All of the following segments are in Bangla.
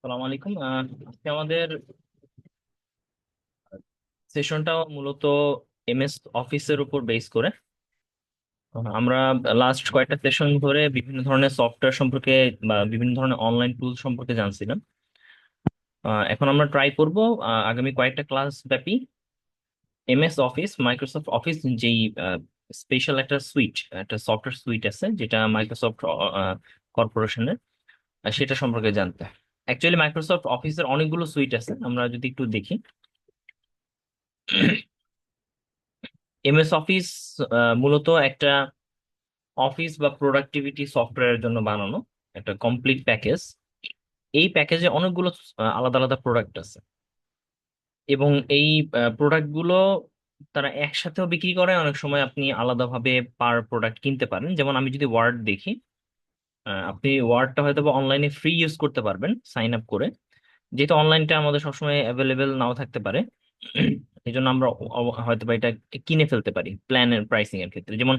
সালাম আলাইকুম। আজকে আমাদের সেশনটা মূলত এমএস অফিসের উপর বেস করে আমরা লাস্ট কয়েকটা সেশন ধরে বিভিন্ন ধরনের সফটওয়্যার সম্পর্কে বা বিভিন্ন ধরনের অনলাইন টুল সম্পর্কে জানছিলাম। এখন আমরা ট্রাই করব আগামী কয়েকটা ক্লাস ব্যাপী এমএস অফিস, মাইক্রোসফট অফিস যেই স্পেশাল একটা সুইট, একটা সফটওয়্যার সুইট আছে যেটা মাইক্রোসফট কর্পোরেশনের, সেটা সম্পর্কে জানতে। অ্যাকচুয়ালি মাইক্রোসফট অফিসের অনেকগুলো সুইট আছে, আমরা যদি একটু দেখি। এমএস অফিস মূলত একটা অফিস বা প্রোডাক্টিভিটি সফটওয়্যারের জন্য বানানো একটা কমপ্লিট প্যাকেজ। এই প্যাকেজে অনেকগুলো আলাদা আলাদা প্রোডাক্ট আছে, এবং এই প্রোডাক্ট গুলো তারা একসাথেও বিক্রি করে। অনেক সময় আপনি আলাদাভাবে পার প্রোডাক্ট কিনতে পারেন। যেমন আমি যদি ওয়ার্ড দেখি, আপনি ওয়ার্ডটা হয়তো বা অনলাইনে ফ্রি ইউজ করতে পারবেন সাইন আপ করে, যেহেতু অনলাইনটা আমাদের সবসময় অ্যাভেলেবেল নাও থাকতে পারে। এই জন্য আমরা হয়তো বা এটা কিনে ফেলতে পারি প্ল্যানের প্রাইসিং এর ক্ষেত্রে। যেমন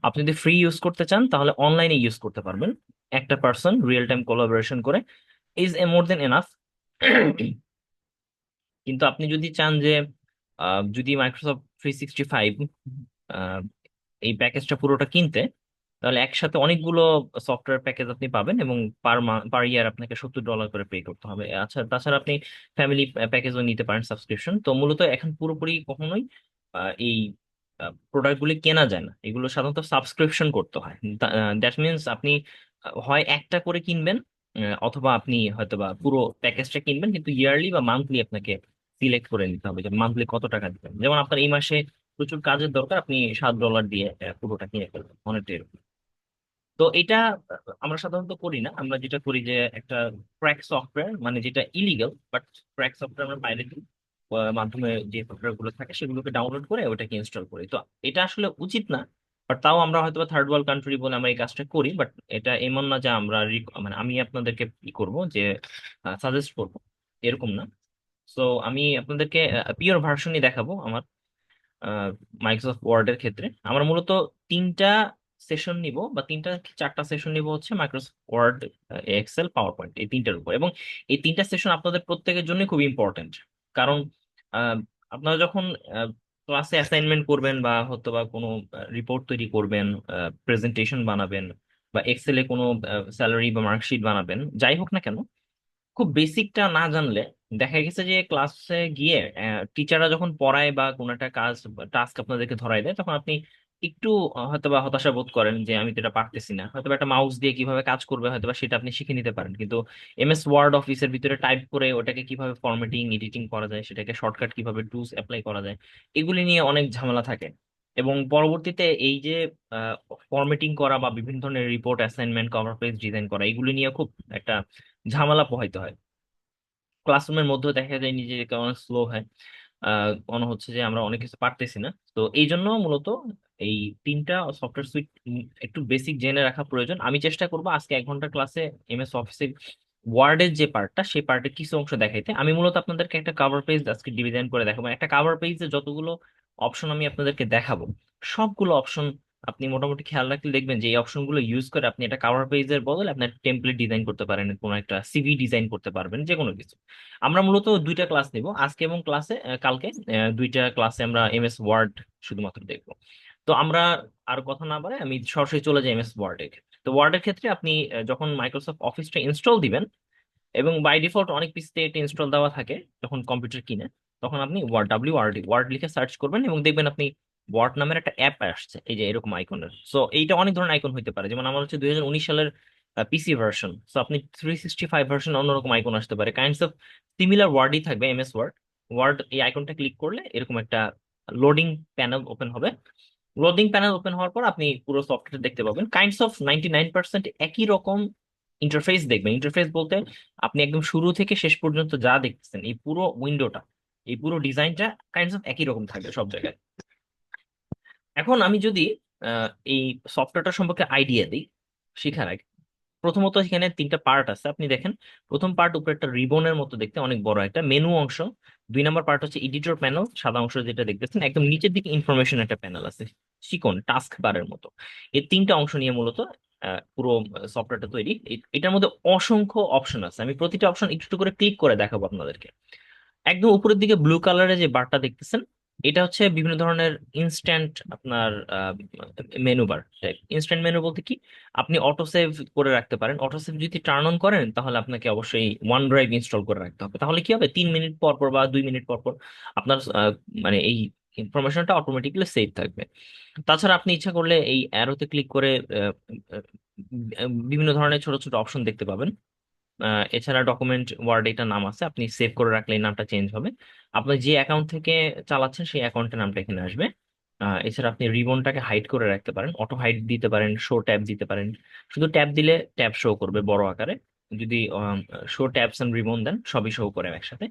আপনি যদি ফ্রি ইউজ করতে চান তাহলে অনলাইনে ইউজ করতে পারবেন, একটা পার্সন রিয়েল টাইম কোলাবোরেশন করে, is a more than enough. কিন্তু আপনি যদি চান যে যদি মাইক্রোসফট 365 এই প্যাকেজটা পুরোটা কিনতে, তাহলে একসাথে অনেকগুলো সফটওয়্যার প্যাকেজ আপনি পাবেন, এবং পার ইয়ার আপনাকে $70 করে পে করতে হবে। আচ্ছা, তাছাড়া আপনি ফ্যামিলি প্যাকেজও নিতে পারেন সাবস্ক্রিপশন। তো মূলত এখন পুরোপুরি কখনোই এই প্রোডাক্টগুলি কেনা যায় না, এগুলো সাধারণত সাবস্ক্রিপশন করতে হয়। দ্যাট মিনস আপনি হয় একটা করে কিনবেন, অথবা আপনি হয়তোবা পুরো প্যাকেজটা কিনবেন, কিন্তু ইয়ারলি বা মান্থলি আপনাকে সিলেক্ট করে নিতে হবে যে মান্থলি কত টাকা দিবেন। যেমন আপনার এই মাসে প্রচুর কাজের দরকার, আপনি $7 দিয়ে পুরোটা কিনে ফেলবেন, অনেকটা এরকম। তো এটা আমরা সাধারণত করি না। আমরা যেটা করি যে একটা ক্র্যাক সফটওয়্যার, মানে যেটা ইলিগাল, বাট ক্র্যাক সফটওয়্যার আমরা পাইরেটের মাধ্যমে যে সফটওয়্যার গুলো থাকে সেগুলোকে ডাউনলোড করে ওটাকে ইনস্টল করি। তো এটা আসলে উচিত না, বাট তাও আমরা হয়তো থার্ড ওয়ার্ল্ড কান্ট্রি বলে আমরা এই কাজটা করি। বাট এটা এমন না যে আমরা মানে আমি আপনাদেরকে কি করব যে সাজেস্ট করব, এরকম না। সো আমি আপনাদেরকে পিওর ভার্সনই দেখাবো আমার মাইক্রোসফট ওয়ার্ডের ক্ষেত্রে। আমরা মূলত তিনটা সেশন নিব, বা তিনটা কি চারটা সেশন নিব হচ্ছে Microsoft Word, Excel, PowerPoint, এই তিনটার উপর। এবং এই তিনটা সেশন আপনাদের প্রত্যেকের জন্য খুব ইম্পর্টেন্ট। কারণ আহ, আপনারা যখন ক্লাসে অ্যাসাইনমেন্ট করবেন, বা হয়তো বা কোনো রিপোর্ট তৈরি করবেন, প্রেজেন্টেশন বানাবেন, বা এক্সেলে কোনো স্যালারি বা মার্কশিট বানাবেন, যাই হোক না কেন, খুব বেসিকটা না জানলে দেখা গেছে যে ক্লাসে গিয়ে টিচাররা যখন পড়ায় বা কোনো একটা কাজ টাস্ক আপনাদেরকে ধরায় দেয়, তখন আপনি একটু হয়তো বা হতাশা বোধ করেন যে আমি তো এটা পারতেছি না। হয়তো বা একটা মাউস দিয়ে কিভাবে কাজ করবে হয়তো বা সেটা আপনি শিখে নিতে পারেন, কিন্তু এমএস ওয়ার্ড অফিসের ভিতরে টাইপ করে ওটাকে কিভাবে ফরম্যাটিং এডিটিং করা যায়, সেটাকে শর্টকাট কিভাবে টুলস অ্যাপ্লাই করা যায়, এগুলি নিয়ে অনেক ঝামেলা থাকে। এবং পরবর্তীতে এই যে ফরম্যাটিং করা বা বিভিন্ন ধরনের report, assignment, cover page design করা, এগুলি নিয়ে খুব একটা ঝামেলা পোহাইতে হয়। ক্লাসরুমের মধ্যে দেখা যায় নিজেকে অনেক স্লো হয়, মনে হচ্ছে যে আমরা অনেক কিছু পারতেছি না। তো এই জন্য মূলত এই তিনটা সফটওয়্যার সুইট একটু বেসিক জেনে রাখা প্রয়োজন। আমি চেষ্টা করবো আজকে 1 ঘন্টা ক্লাসে এমএস অফিসে ওয়ার্ডের যে পার্টটা, সেই পার্টের কিছু অংশ দেখাইতে। আমি মূলত আপনাদেরকে একটা কভার পেজ আজকে ডিজাইন করে দেখাবো। একটা কভার পেজে যতগুলো অপশন আমি আপনাদেরকে দেখাবো, সবগুলো অপশন আপনি মোটামুটি খেয়াল রাখলে দেখবেন যে এই অপশনগুলো ইউজ করে আপনি একটা কভার পেজের বদলে আপনার টেমপ্লেট ডিজাইন করতে পারেন, কোনো একটা সিভি ডিজাইন করতে পারবেন, যে কোনো কিছু। আমরা মূলত দুইটা ক্লাস নিব আজকে এবং কালকে। দুইটা ক্লাসে আমরা এমএস ওয়ার্ড শুধুমাত্র দেখবো। তো আমরা আর কথা না বাড়াই, আমি সরাসরি চলে যাই এমএস ওয়ার্ডের ক্ষেত্রে। তো ওয়ার্ডের ক্ষেত্রে আপনি যখন মাইক্রোসফট অফিসটা ইনস্টল দিবেন, এবং বাই ডিফল্ট অনেক পিসিতে এটা ইনস্টল দেওয়া থাকে যখন কম্পিউটার কিনে, তখন আপনি ওয়ার্ড লিখে সার্চ করবেন, এবং দেখবেন আপনি ওয়ার্ড নামের একটা অ্যাপ আসছে, এই যে এরকম আইকনের। সো এইটা অনেক ধরনের আইকন হতে পারে, যেমন আমার হচ্ছে 2019 সালের পিসি ভার্সন। সো আপনি 365 ভার্সন অন্যরকম আইকন আসতে পারে, কাইন্ডস অফ সিমিলার ওয়ার্ডই থাকবে এমএস ওয়ার্ড। ওয়ার্ড এই আইকনটা ক্লিক করলে এরকম একটা লোডিং প্যানেল ওপেন হবে। লোডিং প্যানেল ওপেন হওয়ার পর আপনি পুরো সফটওয়্যার দেখতে পাবেন, কাইন্ডস অফ 99% একই রকম ইন্টারফেস দেখবেন। ইন্টারফেস বলতে আপনি একদম শুরু থেকে শেষ পর্যন্ত যা দেখতেছেন, এই পুরো উইন্ডোটা, এই পুরো ডিজাইনটা কাইন্ডস অফ একই রকম থাকবে সব জায়গায়। এখন আমি যদি এই সফটওয়্যারটা সম্পর্কে আইডিয়া দিই শেখার আগে, প্রথমত এখানে তিনটা পার্ট আছে, আপনি দেখেন। প্রথম পার্ট উপরে একটা রিবনের মতো দেখতে, অনেক বড় একটা মেনু অংশ। 2 নম্বর পার্ট হচ্ছে এডিটর প্যানেল, সাদা অংশ যেটা দেখতেছেন। একদম নিচের দিকে ইনফরমেশন একটা প্যানেল আছে, চিকন টাস্ক বারের মতো। এই তিনটা অংশ নিয়ে মূলত পুরো সফটওয়্যারটা তৈরি। এটার মধ্যে অসংখ্য অপশন আছে, আমি প্রতিটা অপশন একটু একটু করে ক্লিক করে দেখাবো আপনাদেরকে। একদম উপরের দিকে ব্লু কালারের যে বারটা দেখতেছেন, এটা হচ্ছে বিভিন্ন ধরনের ইনস্ট্যান্ট আপনার menu bar type. Instant menu বলতে কি, আপনি অটো সেভ করে রাখতে পারেন। অটো সেভ যদি টার্ন অন করেন তাহলে আপনাকে অবশ্যই ওয়ান ড্রাইভ ইনস্টল করে রাখতে হবে। তাহলে কি হবে, 3 মিনিট পর পর বা 2 মিনিট পর পর আপনার মানে এই ইনফরমেশনটা অটোমেটিক্যালি সেভ থাকবে। তাছাড়া আপনি ইচ্ছা করলে এই অ্যারোতে ক্লিক করে আহ, বিভিন্ন ধরনের ছোট ছোট অপশন দেখতে পাবেন। এছাড়া ডকুমেন্ট ওয়ার্ড এটা নাম আছে, আপনি সেভ করে রাখলে এই নামটা চেঞ্জ হবে। আপনি যে অ্যাকাউন্ট থেকে চালাচ্ছেন সেই অ্যাকাউন্টের নামটা এখানে আসবে। এছাড়া আপনি রিবনটাকে হাইড করে রাখতে পারেন, অটো হাইড দিতে পারেন, শো ট্যাব দিতে পারেন। শুধু ট্যাব দিলে ট্যাব শো করবে বড় আকারে, যদি শো ট্যাবস এন্ড রিবন দেন সবই শো করে একসাথে।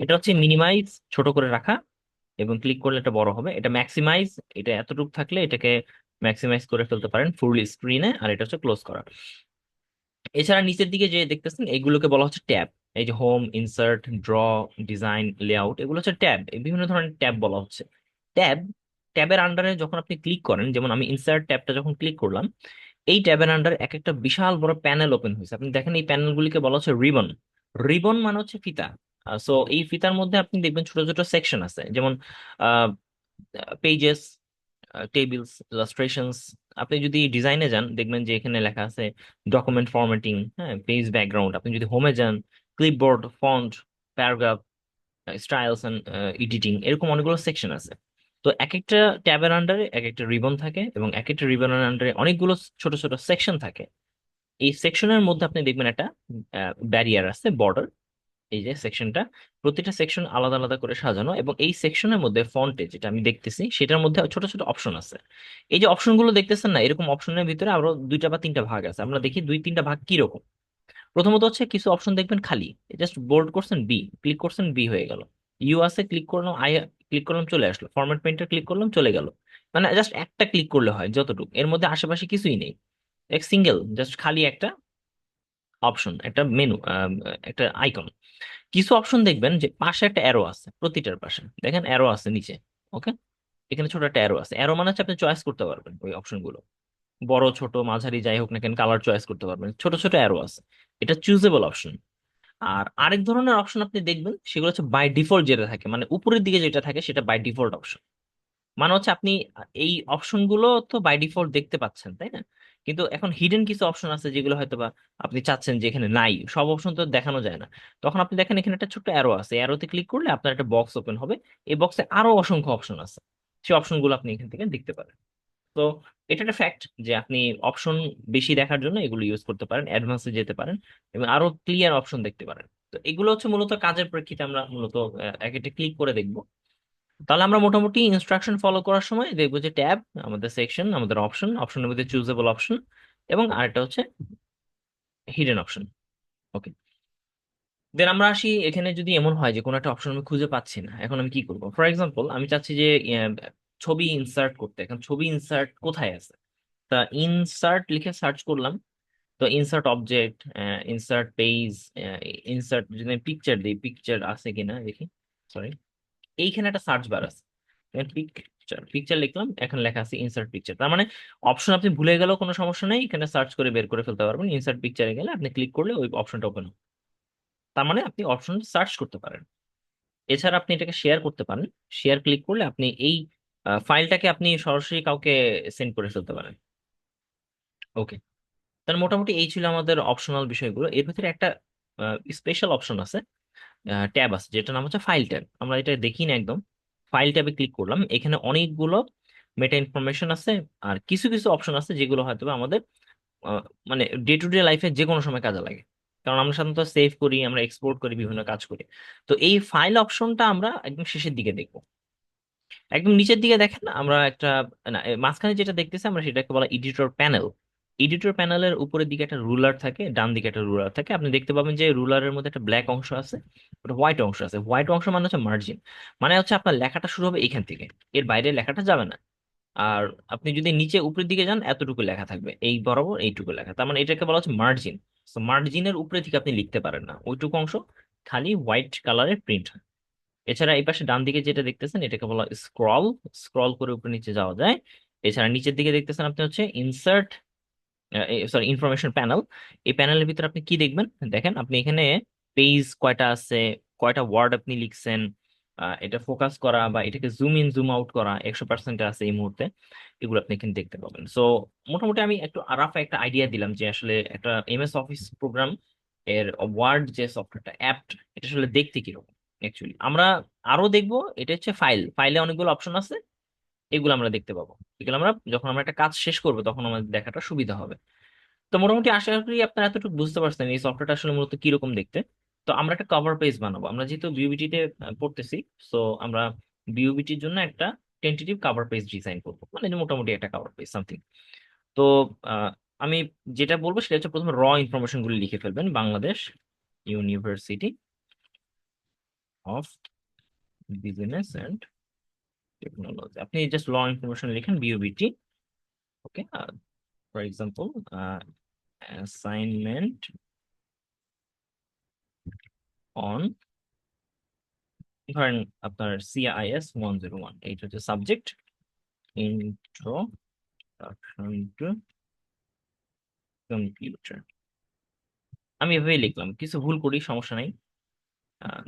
এটা হচ্ছে মিনিমাইজ, ছোট করে রাখা, এবং ক্লিক করলে এটা বড় হবে। এটা ম্যাক্সিমাইজ, এটা এতটুকু থাকলে এটাকে ম্যাক্সিমাইজ করে ফেলতে পারেন ফুল স্ক্রিনে। আর এটা হচ্ছে ক্লোজ করা। এছাড়া নিচের দিকে যে দেখতেছেন এগুলোকে বলা হচ্ছে ট্যাব। এই যে home, insert, draw, design, layout, এগুলো হচ্ছে ট্যাব। বিভিন্ন ধরনের ট্যাব বলা হচ্ছে। ট্যাব, ট্যাবের আন্ডারে যখন আপনি ক্লিক করেন, যেমন আমি ইনসার্ট ট্যাবটা যখন ক্লিক করলাম, এই ট্যাবের আন্ডারে এক একটা বিশাল বড় প্যানেল ওপেন হয়েছে। আপনি দেখেন এই প্যানেলগুলিকে বলা হচ্ছে রিবন। রিবন মানে হচ্ছে ফিতা। সো এই ফিতার মধ্যে আপনি দেখবেন ছোট ছোট সেকশন আছে, যেমন পেজেস, টেবিলস, ইলাস্ট্রেশনস। আপনি যদি ডিজাইনে যান দেখবেন যে এখানে লেখা আছে ডকুমেন্ট ফরম্যাটিং, হ্যাঁ, পেজ ব্যাকগ্রাউন্ড। আপনি যদি হোমে যান, clipboard, font, paragraph, styles and editing, এরকম অনেকগুলো সেকশন আছে। তো এক একটা ট্যাবের আন্ডারে এক একটা রিবন থাকে, এবং এক একটা রিবনের আন্ডারে অনেকগুলো ছোট ছোট সেকশন থাকে। এই সেকশনের মধ্যে আপনি দেখবেন একটা ব্যারিয়ার আছে, বর্ডার। এই যে সেকশনটা, প্রতিটা সেকশন আলাদা আলাদা করে সাজানো, এবং এই সেকশনের মধ্যে ফন্টে যেটা আমি দেখতেছি সেটার মধ্যে ছোট ছোট অপশন আছে। এই যে অপশনগুলো দেখতেছেন না, এরকম অপশনের ভিতরে আরো 2টা বা 3টা ভাগ আছে। আমরা দেখি 2-3টা ভাগ কি রকম। প্রথমত হচ্ছে কিছু অপশন দেখবেন খালি, জাস্ট বোল্ড করছেন বি, ক্লিক করছেন বি হয়ে গেল। ইউ আছে, ক্লিক করলাম আই, ক্লিক করলাম চলে আসলো। ফরম্যাট পেইন্টার ক্লিক করলাম চলে গেল। মানে জাস্ট একটা ক্লিক করলে হয় যতটুকু, এর মধ্যে আশেপাশে কিছুই নেই। এক সিঙ্গেল জাস্ট খালি একটা অপশন, একটা মেনু, একটা আইকন। কিছু অপশন দেখবেন যে পাশে একটা অ্যারো আছে, প্রতিটার পাশে দেখেন অ্যারো আছে নিচে। ওকে, এখানে ছোট একটা অ্যারো আছে। অ্যারো মানে হচ্ছে আপনি চয়েস করতে পারবেন ওই অপশনগুলো, বড় ছোট মাঝারি যাই হোক না কেন কালার চয়েস করতে পারবেন। ছোট ছোট অ্যারো আছে, এটা চুজেবল অপশন। আর আরেক ধরনের অপশন আপনি দেখবেন সেগুলো হচ্ছে বাই ডিফল্ট যেটা থাকে, মানে উপরের দিকে যেটা থাকে সেটা বাই ডিফল্ট অপশন। মানে হচ্ছে আপনি এই অপশন গুলো তো বাই ডিফল্ট দেখতে পাচ্ছেন, তাই না? কিন্তু এখন হিডেন কিছু অপশন আছে যেগুলো হয়তো বা আপনি চাচ্ছেন যে এখানে নাই, সব অপশন তো দেখানো যায় না। তখন আপনি দেখেন এখানে একটা ছোট্ট অ্যারো আছে, অ্যারোতে ক্লিক করলে আপনার একটা বক্স ওপেন হবে। এই বক্সে আরো অসংখ্য অপশন আছে, সেই অপশনগুলো আপনি এখান থেকে দেখতে পারেন। তো এটা একটা ফ্যাক্ট যে আপনি অপশন বেশি দেখার জন্য এগুলো ইউজ করতে পারেন, অ্যাডভান্সে যেতে পারেন, এবং আরো ক্লিয়ার অপশন দেখতে পারেন। তো এগুলো হচ্ছে মূলত কাজের প্রেক্ষিতে আমরা মূলত এক একটা ক্লিক করে দেখবো। তাহলে আমরা মোটামুটি ইনস্ট্রাকশন ফলো করার সময় দেখবো যে ট্যাব, আমাদের সেকশন, আমাদের অপশন, অপশনের মধ্যে চুজেবল অপশন, এবং আরেকটা হচ্ছে হিডেন অপশন। ওকে, দেন আমরা আসি এখানে। যদি এমন হয় যে কোনো একটা অপশন আমি খুঁজে পাচ্ছি না, এখন আমি কি করবো? ফর এক্সাম্পল আমি চাচ্ছি যে ছবি ইনসার্ট করতে। এখন ছবি ইনসার্ট কোথায় আছে? তা ইনসার্ট লিখে সার্চ করলাম, তো insert object, insert page, insert, যদি পিকচার দিই পিকচার আছে কিনা দেখি। সরি, এইখানে একটা সার্চ বার আছে, পিকচার, পিকচার লিখলাম, এখন লেখা আছে ইনসার্ট পিকচার। তার মানে অপশন আপনি ভুলে গেলেও কোনো সমস্যা নেই, এখানে সার্চ করে বের করে ফেলতে পারবেন। ইনসার্ট পিকচারে গেলে আপনি ক্লিক করলে ওই অপশনটা ওপেন হবে। তার মানে আপনি অপশন সার্চ করতে পারেন। এছাড়া আপনি এটাকে শেয়ার করতে পারেন। শেয়ার ক্লিক করলে আপনি এই ফাইলটাকে আপনি সরাসরি কাউকে সেন্ড করে ফেলতে পারেন। ওকে, তাহলে মোটামুটি এই ছিল আমাদের অপশনাল বিষয়গুলো। এর ভিতরে একটা স্পেশাল অপশন আছে, ট্যাব আছে, যেটা নাম হচ্ছে ফাইল ট্যাব। আমরা এটা দেখি না একদম। ফাইল ট্যাবে ক্লিক করলাম, এখানে অনেকগুলো মেটা ইনফরমেশন আছে। আর কিছু কিছু অপশন আছে যেগুলো হয়তো বা আমাদের আহ, মানে ডে টু ডে লাইফে যে কোনো সময় কাজে লাগে। কারণ আমরা সাধারণত সেভ করি, আমরা এক্সপোর্ট করি, বিভিন্ন কাজ করি। তো এই ফাইল অপশনটা আমরা একদম শেষের দিকে দেখবো। একদম নিচের দিকে দেখেন আমরা একটা, না মাঝখানে যেটা দেখতেছি আমরা সেটাকে বলা এডিটর প্যানেল। এডিটর প্যানেলের উপরের দিকে একটা রুলার থাকে, ডান দিকে একটা রুলার থাকে। আপনি দেখতে পাবেন যে রুলারের মধ্যে একটা ব্ল্যাক অংশ আছে, ওটা হোয়াইট অংশ আছে। হোয়াইট অংশ মানে হচ্ছে মার্জিন, মানে হচ্ছে আপনার লেখাটা শুরু হবে এখান থেকে, এর বাইরে লেখাটা যাবে না। আর আপনি যদি নিচে উপরের দিকে যান এতটুকু লেখা থাকবে, এই বরাবর এইটুকু লেখা, তার মানে এটাকে বলা হচ্ছে মার্জিন। তো মার্জিনের উপরে থেকে আপনি লিখতে পারেন না, ওইটুকু অংশ খালি হোয়াইট কালারের প্রিন্ট। এছাড়া এই পাশে ডান দিকে যেটা দেখতেছেন এটাকে বলা স্ক্রল, স্ক্রল করে উপরে নিচে যাওয়া যায়। এছাড়া নিচের দিকে দেখতেছেন আপনি হচ্ছে ইনসার্ট সরি ইনফরমেশন প্যানেল। এই প্যানেলের ভিতরে আপনি কি দেখবেন? দেখেন আপনি এখানে পেজ কয়টা আছে, কয়টা ওয়ার্ড আপনি লিখছেন, এটা ফোকাস করা বা এটাকে জুম ইন জুম আউট করা 100% আছে এই মুহূর্তে, এগুলো আপনি এখানে দেখতে পাবেন। সো মোটামুটি আমি একটু রাফ একটা আইডিয়া দিলাম যে আসলে একটা এমএস অফিস প্রোগ্রাম এর ওয়ার্ড যে সফটওয়্যারটা অ্যাপ, এটা আসলে দেখতে কিরকম। অ্যাকচুয়ালি আমরা আরো দেখবো, এটা হচ্ছে ফাইলে অনেকগুলো অপশন আছে, এগুলো আমরা দেখতে পাবো। এগুলো আমরা যখন আমরা একটা কাজ শেষ করবো তখন আমাদের দেখাটা সুবিধা হবে। তো মোটামুটি আশা করি আপনারা এতটুকু বুঝতে পারছেন এই সফটওয়্যারটা আসলে মূলত কিরকম দেখতে। তো আমরা একটা কভার পেজ বানাবো, আমরা যেহেতু বিউবিটি তে পড়তেছি। সো আমরা বিউবিটির জন্য একটা টেন্টেটিভ কভার পেজ ডিজাইন করবো, মানে যে মোটামুটি একটা কভার পেজ সামথিং। তো আহ, আমি যেটা বলবো সেটা হচ্ছে প্রথমে ইনফরমেশন গুলো লিখে ফেলবেন। Bangladesh university of business and technology, আপনি জাস্ট ইনফরমেশন লিখেন বিউবিটি। ওকে, ফর এক্সাম্পল অ্যাসাইনমেন্ট অন, ধরেন আপনার CIS 101, এইটা হচ্ছে সাবজেক্ট, ইন্ট্রোডাকশন টু কম্পিউটার। আমি এভাবেই লিখলাম, কিছু ভুল করি সমস্যা নাই।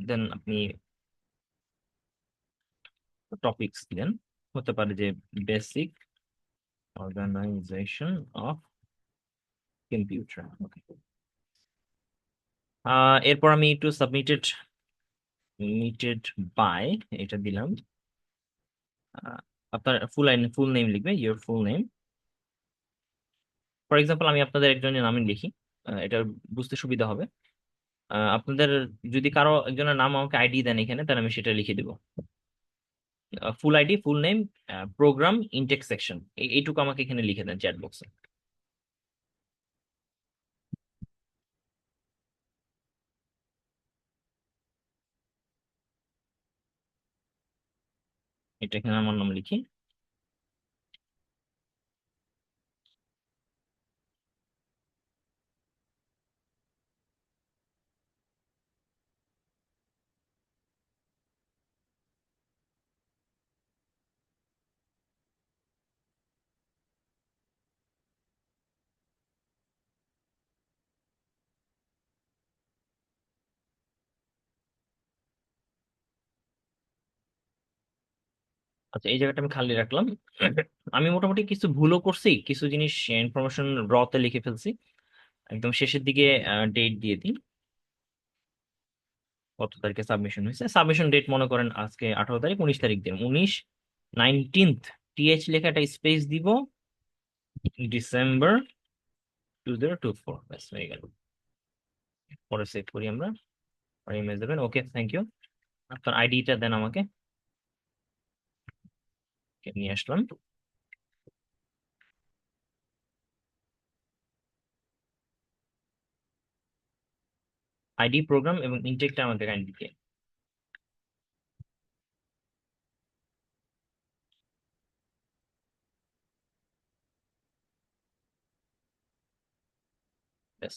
দেন আপনি টপিকস দিলেন, হতে পারে যে বেসিক অর্গানাইজেশন অফ কম্পিউটার। ওকে, এরপর আমি একটু সাবমিটেড মিটেড বাই এটা দিলাম। আহ, আপনার ফুল নেম লিখবে, your full name. For example আমি আপনাদের একজনের নামে লিখি, এটা বুঝতে সুবিধা হবে। আপনাদের যদি কারো একজনের নাম আমাকে আইডি দেন এখানে, তাহলে আমি সেটা লিখে দিব। Full ID, full name, program, intake section, এইটুকু আমাকে এখানে লিখে দেন চ্যাট বক্সে। এটা এখানে আমার নাম লিখি। আচ্ছা, এই জায়গাটা আমি খালি রাখলাম। আমি মোটামুটি কিছু ভুলও করছি, কিছু জিনিস ইনফরমেশন তে লিখে ফেলছি। একদম শেষের দিকে ডেট দিয়ে দিই, কত তারিখে সাবমিশন হয়েছে। সাবমিশন ডেট মনে করেন আজকে 18 তারিখ, 19 তারিখ দিন 19 লেখা একটা স্পেস দিব, December 2024, ব্যাস হয়ে গেল। পরে সেভ করি আমরা, আর ইমেজ দেবেন। ওকে, থ্যাংক ইউ। আপনার আইডিটা দেন আমাকে, নিয়ে আসলাম। আইডি, প্রোগ্রাম এবং ইনটেকটা আমাদের আইডি দিয়ে, ব্যাস।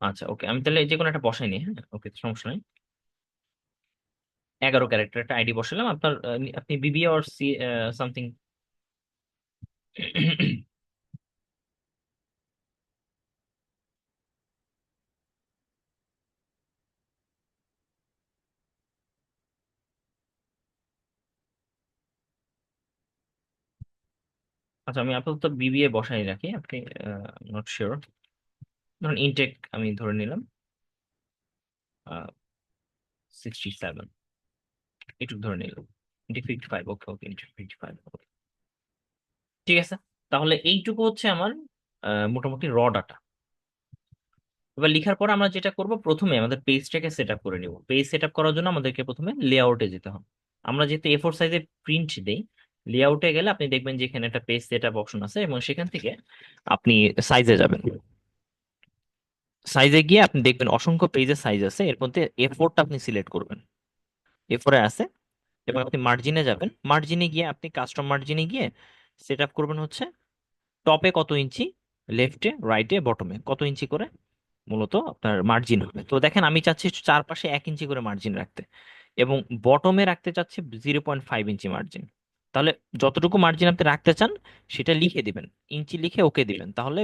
আচ্ছা, ওকে, আমি তাহলে যে কোনো একটা বসাই নি, হ্যাঁ ওকে, সমস্যা নেই। 11 ক্যারেক্টার একটা আইডি বসালাম আপনার। আপনি বিবিএ অর সি সামথিং। আচ্ছা, আমি আপাতত বিবিএ বসাই রাখি, আপনি নট শিওর। ধরুন ইনটেক আমি ধরে নিলাম 67, এটুকু ধরে নিলাম। ইন্টেক 55, ওকে ওকে, ইন্টেক 55। ঠিক আছে, তাহলে এইটুকু হচ্ছে আমার মোটামুটি ডাটা। এবার লিখার পর আমরা যেটা করব, প্রথমে আমাদের পেজটাকে সেট আপ করে নিব। পেজ সেট আপ করার জন্য আমাদেরকে প্রথমে লেআউটে যেতে হবে। আমরা যেহেতু A4 সাইজে প্রিন্ট দেই, লেআউটে গেলে আপনি দেখবেন যে এখানে একটা পেজ সেট আপ অপশন আছে, এবং সেখান থেকে আপনি সাইজে যাবেন। সাইজে গিয়ে আপনি দেখবেন অসংখ্য পেজের সাইজ আছে, এর মধ্যে A4টা আপনি সিলেক্ট করবেন। A4 আছে, এবং আপনি মার্জিনে যাবেন। মার্জিনে গিয়ে আপনি কাস্টম মার্জিনে গিয়ে সেট আপ করবেন হচ্ছে টপে কত ইঞ্চি, লেফটে, রাইটে, বটমে কত ইঞ্চি করে মূলত আপনার মার্জিন হবে। তো দেখেন আমি চাচ্ছি চারপাশে 1 ইঞ্চি করে মার্জিন রাখতে। এবং বটমে রাখতে চাচ্ছি 0.5 ইঞ্চি মার্জিন। তাহলে যতটুকু মার্জিন আপনি রাখতে চান সেটা লিখে দিবেন, ইঞ্চি লিখে ওকে দিবেন, তাহলে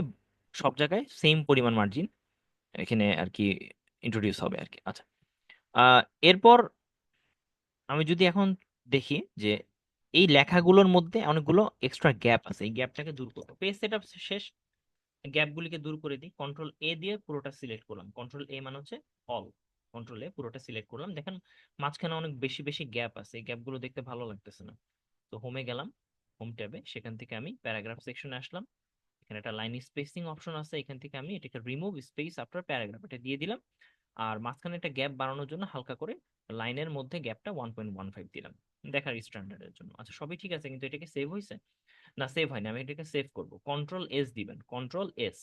সব জায়গায় সেম পরিমাণ মার্জিন এখানে আর কি ইন্ট্রোডিউস হবে আর কি। আচ্ছা, আহ এরপর আমি যদি এখন দেখি যে এই লেখাগুলোর মধ্যে অনেকগুলো এক্সট্রা গ্যাপ আছে, এই গ্যাপটাকে দূর করবো। পেজ সেটআপ শেষ, গ্যাপগুলিকে দূর করে দিই। কন্ট্রোল এ দিয়ে পুরোটা সিলেক্ট করলাম, কন্ট্রোল এ মানে হচ্ছে অল, কন্ট্রোল এ পুরোটা সিলেক্ট করলাম। দেখেন মাঝখানে অনেক বেশি বেশি গ্যাপ আছে, এই গ্যাপগুলো দেখতে ভালো লাগতেছে না। তো হোমে গেলাম, হোম ট্যাবে, সেখান থেকে আমি প্যারাগ্রাফ সেকশনে আসলাম। এখানে একটা লাইন স্পেসিং অপশন আছে, এখান থেকে আমি এটাকে রিমুভ স্পেস আফটার প্যারাগ্রাফ এটা দিয়ে দিলাম। আর মাঝখানে একটা গ্যাপ বাড়ানোর জন্য হালকা করে লাইনের মধ্যে গ্যাপটা 1.15 দিলাম দেখার স্ট্যান্ডার্ডের জন্য। আচ্ছা, সবই ঠিক আছে, কিন্তু এটাকে সেভ হয়েছে না? সেভ হয়নি, আমি এটাকে সেভ করব। কন্ট্রোল এস দিবেন, কন্ট্রোল এস,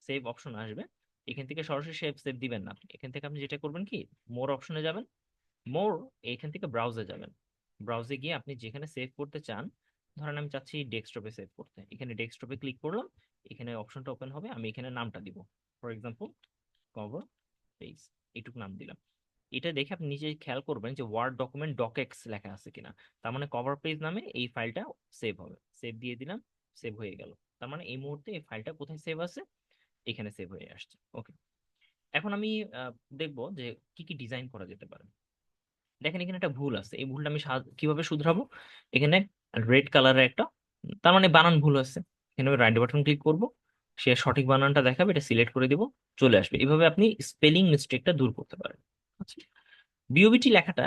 সেভ অপশন আসবে। এখান থেকে সরাসরি সেভ সেভ দিবেন না আপনি, এখান থেকে আপনি যেটা করবেন কি, মোর অপশনে যাবেন। মোর, এখান থেকে ব্রাউজে যাবেন। ব্রাউজে গিয়ে আপনি যেখানে সেভ করতে চান, ধরেন আমি চাচ্ছি ডেস্কটপে সেভ করতে, এখানে ডেস্কটপে ক্লিক করলাম, এখানে অপশনটা ওপেন হবে, আমি এখানে নামটা দিব, ফর এক্সাম্পল কভার পেজ, এইটুকু নাম দিলাম। এটা দেখে আপনি নিজে খেয়াল করবেন যে ওয়ার্ড ডকুমেন্ট ডকেক্স লেখা আছে কিনা, তার মানে কভার পেজ নামে এই ফাইলটা সেভ হবে। সেভ দিয়ে দিলাম, সেভ হয়ে গেল। তার মানে এই মুহূর্তে এই ফাইলটা কোথায় সেভ আছে, এখানে সেভ হয়ে আসছে। ওকে, এখন আমি দেখবো যে কি কি ডিজাইন করা যেতে পারে। দেখেন এখানে একটা ভুল আছে, এই ভুলটা আমি কিভাবে শুধরাবো। এখানে রেড কালারের একটা, তার মানে বানান ভুল আছে। এখানে আমি রাইট বাটন ক্লিক করব, সে সঠিক বানানটা দেখাবে, এটা সিলেক্ট করে দিব, চলে আসবে। এভাবে আপনি স্পেলিং মিস্টেকটা দূর করতে পারেন। আচ্ছা, বিওবিটি লেখাটা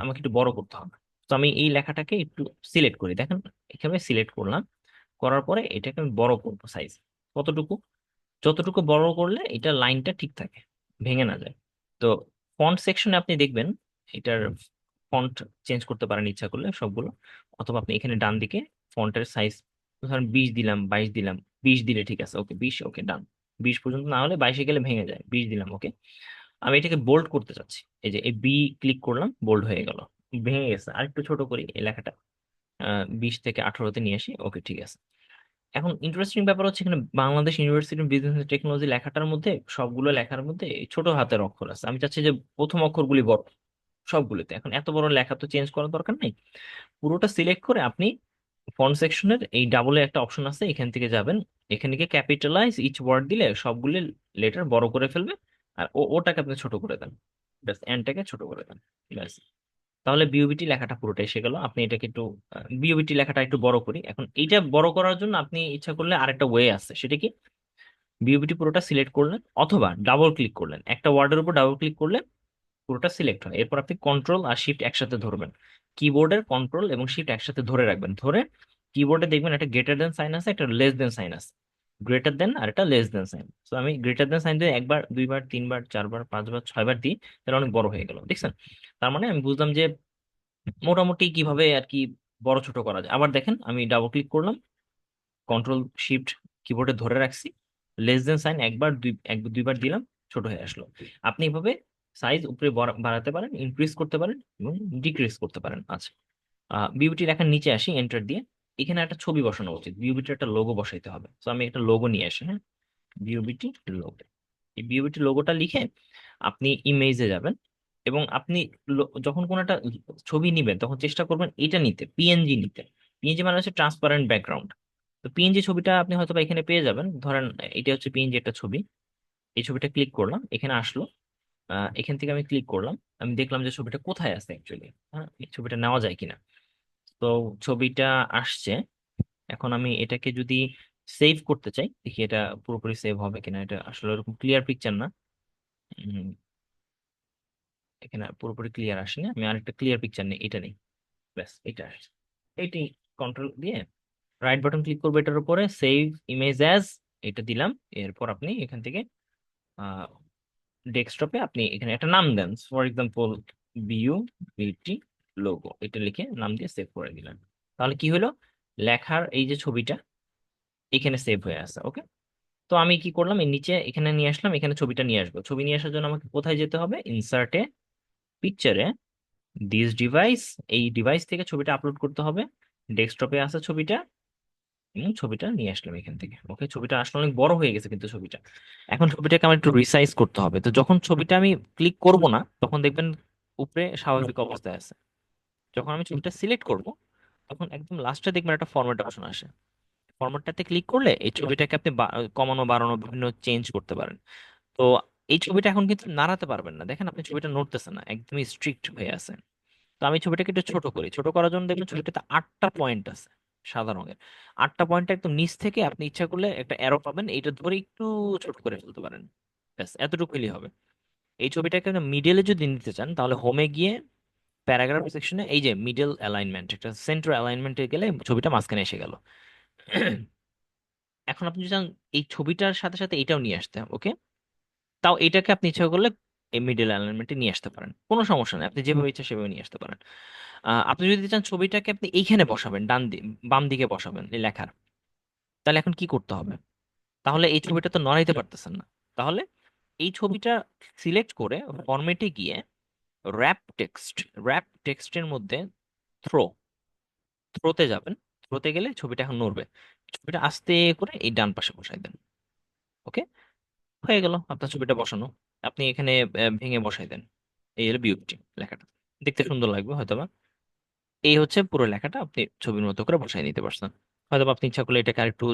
আমাকে একটু বড় করতে হবে। তো আমি এই লেখাটাকে একটু সিলেক্ট করি, দেখেন এখানে সিলেক্ট করলাম, করার পরে এটাকে আমি বড় করবো সাইজ কতটুকু, যতটুকু বড় করলে এটা লাইনটা ঠিক থাকে, ভেঙে না যায়। তো ফন্ট সেকশনে আপনি দেখবেন এটার ফন্ট চেঞ্জ করতে পারেন ইচ্ছা করলে সবগুলো, অথবা আপনি এখানে ডান দিকে ফন্টের সাইজ ধরেন 20 দিলাম, 22 দিলাম। 20 দিলে ঠিক আছে, ওকে 20, ওকে ডান। 20 পর্যন্ত না হলে 22-এ গেলে ভেঙে যায়, 20 দিলাম, ওকে। আমি এটাকে বোল্ড করতে চাচ্ছি, এই যে এই বি ক্লিক করলাম, বোল্ড হয়ে গেল, ভেঙে গেছে। আর একটু ছোট করি এই লেখাটা, 20 থেকে 18-তে নিয়ে আসি, ওকে ঠিক আছে। এখন ইন্টারেস্টিং ব্যাপার হচ্ছে এখানে বাংলাদেশ ইউনিভার্সিটি বিজনেস টেকনোলজি লেখাটার মধ্যে, সবগুলো লেখার মধ্যে এই ছোট হাতের অক্ষর আছে। আমি চাচ্ছি যে প্রথম অক্ষরগুলি বড় সবগুলোতে। এখন এত বড় লেখা তো চেঞ্জ করার দরকার নাই, পুরোটা সিলেক্ট করে আপনি ফন্ট সেকশনের এই ডাবলে একটা অপশন আছে, এখান থেকে যাবেন, এখানে গিয়ে ক্যাপিটালাইজ ইচ ওয়ার্ড দিলে সবগুলি লেটার বড় করে ফেলবে। আর ওটাকে আপনি ছোট করে দেন, ব্যাস এনটাকে ছোট করে দেন, ব্যাস। তাহলে বিওবিটি লেখাটা পুরোটা এসে গেল। আপনি এটাকে একটু বিওবিটি লেখাটা একটু বড় করি। এখন এইটা বড় করার জন্য আপনি ইচ্ছা করলে আরেকটা ওয়ে আছে, সেটা কি, বিওবিটি পুরোটা সিলেক্ট করলেন অথবা ডাবল ক্লিক করলেন, একটা ওয়ার্ডের উপর ডাবল ক্লিক করলে পুরোটা সিলেক্ট হয়। এরপর আপনি কন্ট্রোল আর শিফট একসাথে ধরবেন, কিবোর্ডের কন্ট্রোল এবং শিফট একসাথে ধরে রাখবেন, ধরে কিবোর্ডে দেখবেন একটা গ্রেটার দেন সাইন আছে, একটা লেস দেন সাইন আছে, গ্রেটার দেন আর একটা লেস দেন সাইন। তো আমি গ্রেটার দেন সাইন দিয়ে একবার, দুইবার, তিনবার, চারবার, পাঁচবার, ছয়বার দিই, তাহলে অনেক বড় হয়ে গেল, দেখছেন? তার মানে আমি বুঝলাম যে মোটামুটি কিভাবে আর কি বড় ছোট করা যায়। আবার দেখেন আমি ডাবল ক্লিক করলাম, কন্ট্রোল শিফট কিবোর্ডে ধরে রাখছি, লেস দেন সাইন একবার, দুইবার দিলাম, ছোট হয়ে আসলো। আপনি এভাবে সাইজ উপরে বাড়াতে পারেন, ইনক্রিজ করতে পারেন এবং ডিক্রিজ করতে পারেন। আচ্ছা, বিউটি লেখার নিচে আসি, এন্টার দিয়ে এখানে একটা ছবি বসানো উচিত, বিউবিটির একটা লোগো বসাইতে হবে। তো আমি একটা লোগো নিয়ে আসি, হ্যাঁ, বিউবিটি লোগো। এই বিউবিটি লোগোটা লিখে আপনি ইমেজে যাবেন, এবং আপনি যখন কোনো একটা ছবি নিবেন তখন চেষ্টা করবেন এটা নিতে, পিএনজি নিতে। পিএনজি মানে হচ্ছে ট্রান্সপারেন্ট ব্যাকগ্রাউন্ড। তো পিএনজি ছবিটা আপনি হয়তো বা এখানে পেয়ে যাবেন, ধরেন এটা হচ্ছে পিএনজি একটা ছবি। এই ছবিটা ক্লিক করলাম, এখানে আসলো, এখান থেকে আমি ক্লিক করলাম, আমি দেখলাম যে ছবিটা কোথায় আছে অ্যাকচুয়ালি, হ্যাঁ, এই ছবিটা নেওয়া যায় কিনা। তো ছবিটা আসছে, এখন আমি এটাকে যদি সেভ করতে চাই, দেখি এটা পুরোপুরি সেভ হবে কিনা। এটা আসলে এরকম ক্লিয়ার পিকচার না, উম, এখানে পুরোপুরি ক্লিয়ার আসেনি। আমি আরেকটা ক্লিয়ার পিকচার নেই, এটা নেই, ব্যাস এটা আসছে। এইটি কন্ট্রোল দিয়ে রাইট বাটন ক্লিক করবো এটার উপরে, সেভ ইমেজ অ্যাজ, এটা দিলাম। এরপর আপনি এখান থেকে ডেস্কটপে আপনি এখানে একটা নাম দেন, ফর এক্সাম্পল বিউ বিটি লোগো, এটা লিখে নাম দিয়ে সেভ করে দিলেন। তাহলে কি হলো, লেখার এই যে ছবিটা এখানে সেভ হয়ে আছে, ওকে। তো আমি কি করলাম, এই নিচে এখানে নিয়ে আসলাম, এখানে ছবিটা নিয়ে আসবো। ছবি নিয়ে আসার জন্য আমাকে কোথায় যেতে হবে, ইনসার্টে, পিকচারে, দিস ডিভাইস, এই ডিভাইস থেকে ছবিটা আপলোড করতে হবে। ডেস্কটপে আছে ছবিটা, ছবিটা নিয়ে আসলাম এখান থেকে, ওকে। ছবিটা আসলে অনেক বড় হয়ে গেছে কিন্তু ছবিটা, এখন ছবিটাকে আমার একটু রিসাইজ করতে হবে। তো যখন ছবিটা আমি ক্লিক করব না তখন দেখবেন উপরে স্বাভাবিক অবস্থায় আছে। যখন আমি ছবিটা সিলেক্ট করব, তখন একদম লাস্টে দেখবেন একটা ফরম্যাট অপশন আসে। ফরম্যাটটাতে ক্লিক করলে এই ছবিটাকে আপনি কমানো বাড়ানো বিভিন্ন চেঞ্জ করতে পারেন। তো এই ছবিটা এখন কিন্তু নাড়াতে পারবেন না, দেখেন আপনি ছবিটা নড়তেছে না, একদমই স্ট্রিক্ট হয়ে আছে। তো আমি ছবিটাকে একটু ছোট করি, ছোট করার জন্য দেখবেন ছবিটাতে 8টা পয়েন্ট আছে সাদা রঙের। 8টা পয়েন্ট একদম নিচ থেকে আপনি ইচ্ছা করলে একটা অ্যারো পাবেন, এইটা ধরে একটু ছোট করে ফেলতে পারেন। ব্যাস এতটুকু হলেই হবে। এই ছবিটাকে মিডলে যদি নিতে চান, তাহলে হোমে গিয়ে প্যারাগ্রাফ সেকশনে এই যে মিডল অ্যালাইনমেন্ট, একটা সেন্টার অ্যালাইনমেন্টে গেলে ছবিটা মাঝখানে এসে গেল। এখন আপনি যদি চান এই ছবিটার সাথে সাথে এটাও নিয়ে আসতে হবে, ওকে, তাও এটাকে আপনি ইচ্ছা করলে এই মিডল অ্যালাইনমেন্টে নিয়ে আসতে পারেন, কোনো সমস্যা নেই, আপনি যেভাবে ইচ্ছা সেভাবে নিয়ে আসতে পারেন। আপনি যদি চান ছবিটাকে আপনি এইখানে বসাবেন, বাম দিকে বসাবেন এই লেখার, তাহলে এখন কি করতে হবে? তাহলে এই ছবিটা তো নড়াইতে পারতেছেন না। তাহলে এই ছবিটা সিলেক্ট করে ফরম্যাটে গিয়ে র্যাপ টেক্সট, র্যাপ টেক্সটের মধ্যে থ্রো, থ্রোতে যাবেন। থ্রোতে গেলে ছবিটা এখন নড়বে। ছবিটা আস্তে করে এই ডান পাশে বসাই দেন। ওকে, হয়ে গেল আপনার ছবিটা বসানো। আপনি এখানে ভেঙে বসাই দেন। এই হলো বিউটি লেখাটা, দেখতে সুন্দর লাগবে হয়তোবা। এই হচ্ছে পুরো লেখাটা, আপনি ছবির মতো করে বসাই নিতে পারছেন। হয়তোবা আপনি ইচ্ছা করলে এটাকে আরেকটু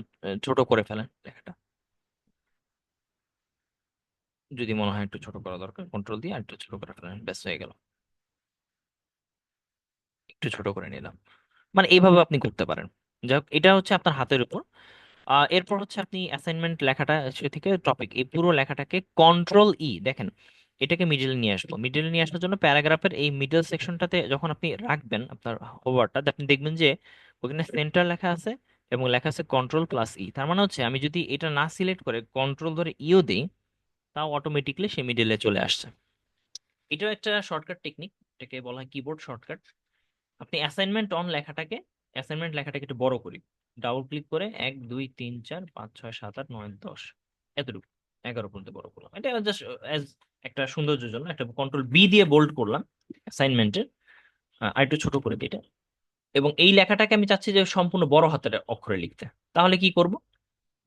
ছোট করে ফেলেন লেখাটা, যদি মনে হয় একটু ছোট করা দরকার, কন্ট্রোল দিয়ে আরেকটু ছোট করে ফেলেন, ব্যাস হয়ে গেল। একটু ছোট করে নিলাম। মানে এইভাবে আপনি করতে পারেন। যাই হোক, এটা হচ্ছে আপনার হাতের উপর। এরপর হচ্ছে আপনি অ্যাসাইনমেন্ট লেখাটা সে থেকে টপিক, এই পুরো লেখাটাকে কন্ট্রোল ই, দেখেন এটাকে মিডলে নিয়ে আসবো। মিডলে নিয়ে আসার জন্য প্যারাগ্রাফের এই মিডল সেকশনটাতে যখন আপনি রাখবেন আপনার হোভারটা, আপনি দেখবেন যে ওখানে সেন্টার লেখা আছে এবং লেখা আছে কন্ট্রোল প্লাস ই। তার মানে হচ্ছে আমি যদি এটা না সিলেক্ট করে কন্ট্রোল ধরে ইও দিই, তাও অটোমেটিকলি সে মিডলে চলে আসছে। এটাও একটা শর্টকাট টেকনিক, এটাকে বলা হয় কিবোর্ড শর্টকাট। আপনি অ্যাসাইনমেন্ট লেখাটাকে একটু বড় করি, ডাবল ক্লিক করে 1 2 3 4 5 6 7 8 9 10, এতটুকু 11 পর্যন্ত বড় করলাম। এটা জাস্ট অ্যাজ একটা সৌন্দর্যের জন্য, একটা কন্ট্রোল বি দিয়ে বোল্ড করলাম অ্যাসাইনমেন্টের। আর একটু ছোট করে দিই এটা। এবং এই লেখাটাকে আমি চাচ্ছি যে সম্পূর্ণ বড় হাতের অক্ষরে লিখতে। তাহলে কি করব?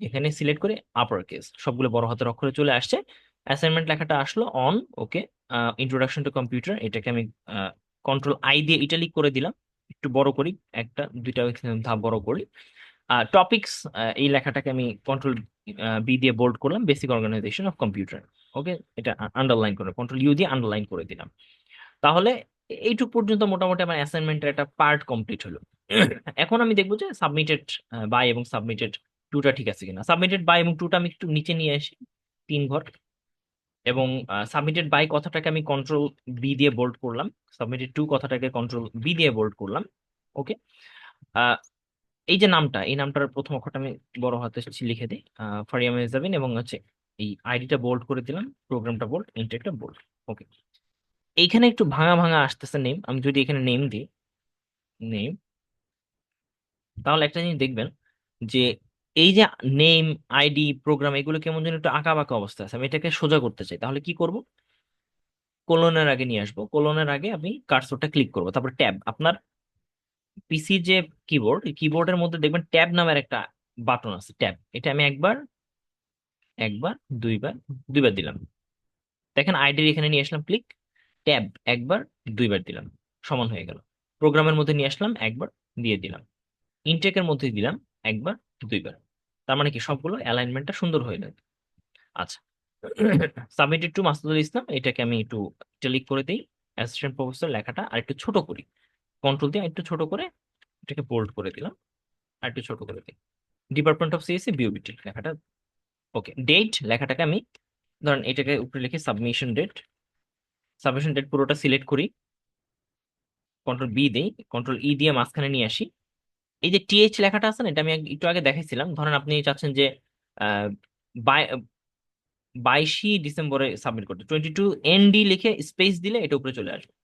এখানে সিলেক্ট করে আপার কেস, সবগুলো বড় হাতের অক্ষরে চলে আসছে। অ্যাসাইনমেন্ট লেখাটা আসলো on, okay. Introduction to computer, এটাকে আমি কন্ট্রোল আই দিয়ে ইটালিক করে দিলাম, একটু বড় করি, একটা দুইটা ধাপ বড় করি। টপিকস, এই লেখাটাকে আমি কন্ট্রোল বি দিয়ে বোল্ড করলাম, বেসিক অর্গানাইজেশন অফ কম্পিউটার, ওকে। এটা আন্ডারলাইন করে কন্ট্রোল ইউ দিয়ে আন্ডারলাইন করে দিলাম। তাহলে এইটুক পর্যন্ত মোটামুটি আমার অ্যাসাইনমেন্টের একটা পার্ট কমপ্লিট হলো। এখন আমি দেখবো যে সাবমিটেড বাই এবং সাবমিটেড টুটা ঠিক আছে কিনা। সাবমিটেড বাই এবং টুটা আমি একটু নিচে নিয়ে আসি 3 ঘর, এবং সাবমিটেড বাই কথাটাকে আমি কন্ট্রোল বি দিয়ে বোল্ড করলাম, সাবমিটেড টু কথাটাকে কন্ট্রোল বি দিয়ে বোল্ড করলাম, ওকে। এই যে নামটা, এই নামটার প্রথম অক্ষরটা আমি বড় হাতে লিখে দিই, ফারিয়া মেহজাবিন, এবং হচ্ছে এই আইডিটা বোল্ড করে দিলাম, প্রোগ্রামটা বোল্ড, ইন্টেকটা বোল্ড, ওকে। এইখানে একটু ভাঙা ভাঙা আসতেছে নেম, আমি যদি এখানে নেম দিই, নেম, তাহলে একটা জিনিস দেখবেন যে এই যে নেম, আইডি, প্রোগ্রাম, এগুলো কেমন যেন একটু আঁকা বাঁকা অবস্থা আছে। আমি এটাকে সোজা করতে চাই, তাহলে কি করব? কোলনের আগে নিয়ে আসবো, কোলনের আগে আমি কার্সরটা ক্লিক করবো, তারপর ট্যাব। আপনার পিসি যে কিবোর্ড, এই কিবোর্ডের মধ্যে দেখবেন ট্যাব নামের একটা বাটন আছে, ট্যাব। এটা আমি একবার, একবার, দুইবার, দুইবার দিলাম। দেখেন আইডির এখানে নিয়ে আসলাম ক্লিক, ট্যাব একবার, দুইবার দিলাম, সমান হয়ে গেল। প্রোগ্রামের মধ্যে নিয়ে আসলাম একবার, দিয়ে দিলাম। ইনটেকের মধ্যে দিলাম একবার, দুইবার। তার মানে কি সবগুলো অ্যালাইনমেন্টটা সুন্দর হয়ে যাবে। আচ্ছা, সাবমিটেড টু মাসুদুল ইসলাম, এটাকে আমি একটু ইটালিক করে দিই, অ্যাসিস্ট্যান্ট প্রফেসর লেখাটা আর একটু ছোট করি, কন্ট্রোল দিয়ে একটু ছোট করে এটাকে বোল্ড করে দিলাম, আর একটু ছোট করে দিই। ডিপার্টমেন্ট অফ সিএসসি বিউবিটি লেখাটা, ওকে। ডেট লেখাটাকে আমি, ধরেন এটাকে উপরে লিখে সাবমিশন ডেট, সাবমিশন ডেট পুরোটা সিলেক্ট করি, কন্ট্রোল বি দিই, কন্ট্রোল ই দিয়ে মাঝখানে নিয়ে আসি। এই যে টিএইচ লেখাটা আছে না, এটা আমি একটু আগে দেখাইছিলাম। ধরেন আপনি চাচ্ছেন যে আহ 22 ডিসেম্বরে সাবমিট করতে, 22 ND লিখে স্পেস দিলে এটা উপরে চলে আসবে।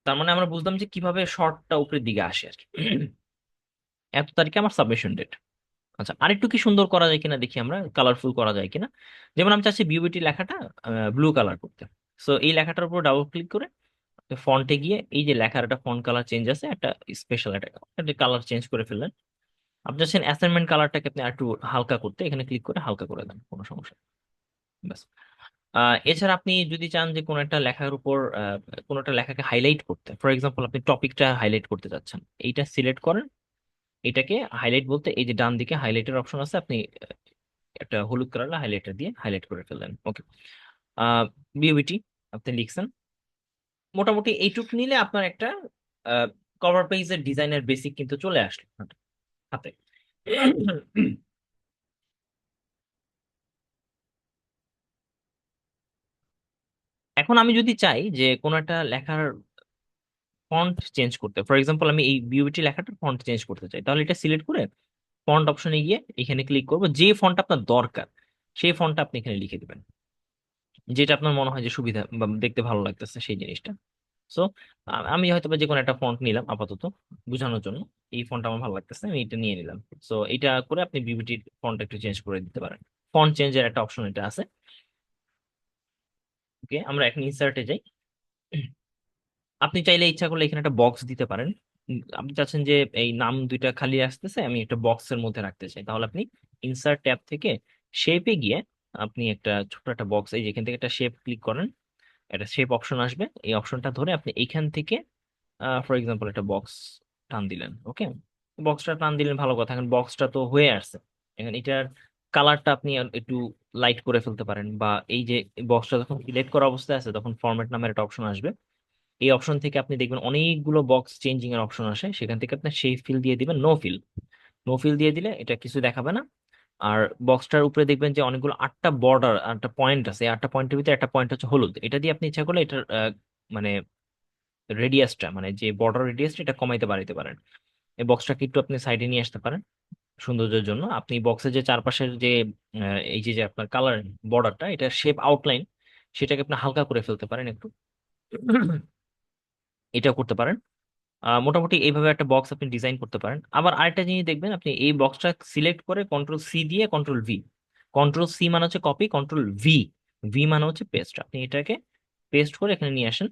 তার মানে আমরা বুঝলাম যে কিভাবে শর্টটা উপরের দিকে আসে আর কি। এত তারিখে আমার সাবমিশন ডেট। আচ্ছা, আরেকটু কি সুন্দর করা যায় কিনা দেখি আমরা, কালারফুল করা যায় কিনা। যেমন আমি চাচ্ছি বিউবিটি লেখাটা ব্লু কালার করতে। সো এই লেখাটার উপর ডাবল ক্লিক করে ফন্টে গিয়ে এই যে লেখার একটা ফন্ট কালার চেঞ্জ আছে, একটা স্পেশাল একটা কালার চেঞ্জ করে ফেললেন। আপনি চাচ্ছেন অ্যাসাইনমেন্ট কালারটাকে আপনি একটু হালকা করতে, এখানে ক্লিক করে হালকা করে দেন, কোনো সমস্যা নেই। ব্যাস, এছাড়া আপনি যদি চান যে কোনো একটা লেখার উপর কোনো একটা লেখাকে হাইলাইট করতে, ফর এক্সাম্পল আপনি টপিকটা হাইলাইট করতে চাচ্ছেন, এইটা সিলেক্ট করেন। এটাকে হাইলাইট বলতে এই যে ডান দিকে হাইলাইটের অপশন আছে, আপনি একটা হলুদ কালার হাইলাইটার দিয়ে হাইলাইট করে ফেললেন। ওকে। বিওবিটি আপনি লিখছেন। মোটামুটি এইটুক নিলে আপনার একটা কভার পেজের ডিজাইনের বেসিক কিন্তু চলে আসলো হাতে। এখন আমি যদি চাই যে কোনো একটা লেখার ফন্ট চেঞ্জ করতে, ফর এক্সাম্পল আমি এই বিউটি লেখাটার ফন্ট চেঞ্জ করতে চাই, তাহলে এটা সিলেক্ট করে ফন্ট অপশনে গিয়ে এখানে ক্লিক করবো, যে ফন্ট আপনার দরকার সেই ফন্টটা আপনি এখানে লিখে দিবেন, যেটা আপনার মনে হয় যে সুবিধা বা দেখতে ভালো লাগতেছে সেই জিনিসটা। সো আমি হয়তো বা যে কোনো একটা ফন্ট নিলাম আপাতত বোঝানোর জন্য, এই ফন্ট আমার ভালো লাগতেছে, আমি এটা নিয়ে নিলাম। সো এটা করে আপনি বিউটির ফন্ট একটু চেঞ্জ করে দিতে পারেন। ফন্ট চেঞ্জের একটা অপশন এটা আছে। ওকে, আমরা এখন ইনসার্টে যাই। আপনি চাইলে ইচ্ছা করলে এখানে একটা বক্স দিতে পারেন। আপনি চাচ্ছেন যে এই নাম দুইটা খালি আসতেছে, আমি একটা বক্সের মধ্যে রাখতে চাই, তাহলে আপনি ইনসার্ট ট্যাব থেকে শেপে গিয়ে আপনি একটা ছোট একটা বক্স, এই যে এখান থেকে একটা শেপ ক্লিক করেন, একটা শেপ অপশন আসবে, এই অপশনটা ধরে আপনি এইখান থেকে ফর এক্সাম্পল একটা বক্স টান দিলেন। ওকে, বক্সটা টান দিলেন, ভালো কথা। এখন বক্সটা তো হয়ে আসছে, এখন এটার কালারটা আপনি আর একটু লাইট করে ফেলতে পারেন, বা এই যে বক্সটা যখন সিলেক্ট করা অবস্থায় আছে তখন ফরম্যাট নামের একটা অপশন আসবে, এই অপশন থেকে আপনি দেখবেন অনেকগুলো বক্স চেঞ্জিং এর অপশন আসে, সেখান থেকে আপনি সেই ফিল দিয়ে দিবেন, নো ফিল। নো ফিল দিয়ে দিলে এটা কিছু দেখাবে না। আর বক্সটার উপরে দেখবেন যে অনেকগুলো 8টা বর্ডার, 8টা পয়েন্ট আছে, এই 8টা পয়েন্টের ভিতরে একটা পয়েন্ট হচ্ছে হলুদ, এটা দিয়ে আপনি ইচ্ছা করলে এটার মানে রেডিয়াসটা, মানে যে বর্ডার রেডিয়াসটা, এটা কমাইতে বাড়াইতে পারেন। এই বক্সটাকে একটু আপনি সাইডে নিয়ে আসতে পারেন সৌন্দর্যের জন্য। আপনি বক্সের যে চারপাশের যে এই যে যে আপনার কালার বর্ডারটা, এটা শেপ আউটলাইন, সেটাকে আপনি হালকা করে ফেলতে পারেন একটু। এটা করতে পারেন। মোটামুটি এইভাবে একটা বক্স আপনি ডিজাইন করতে পারেন। আবার আরেকটা জিনিস দেখবেন, আপনি এই বক্সটা সিলেক্ট করে কন্ট্রোল সি দিয়ে কন্ট্রোল ভি, কন্ট্রোল সি মানে হচ্ছে কপি, কন্ট্রোল ভি, ভি মানে হচ্ছে পেস্ট, আপনি এটাকে পেস্ট করে এখানে নিয়ে আসেন।